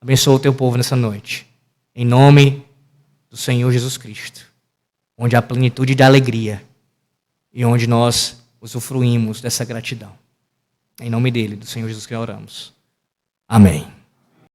[SPEAKER 1] Abençoa o Teu povo nessa noite. Em nome do Senhor Jesus Cristo, onde há plenitude de alegria e onde nós usufruímos dessa gratidão. Em nome dele, do Senhor Jesus, que oramos. Amém.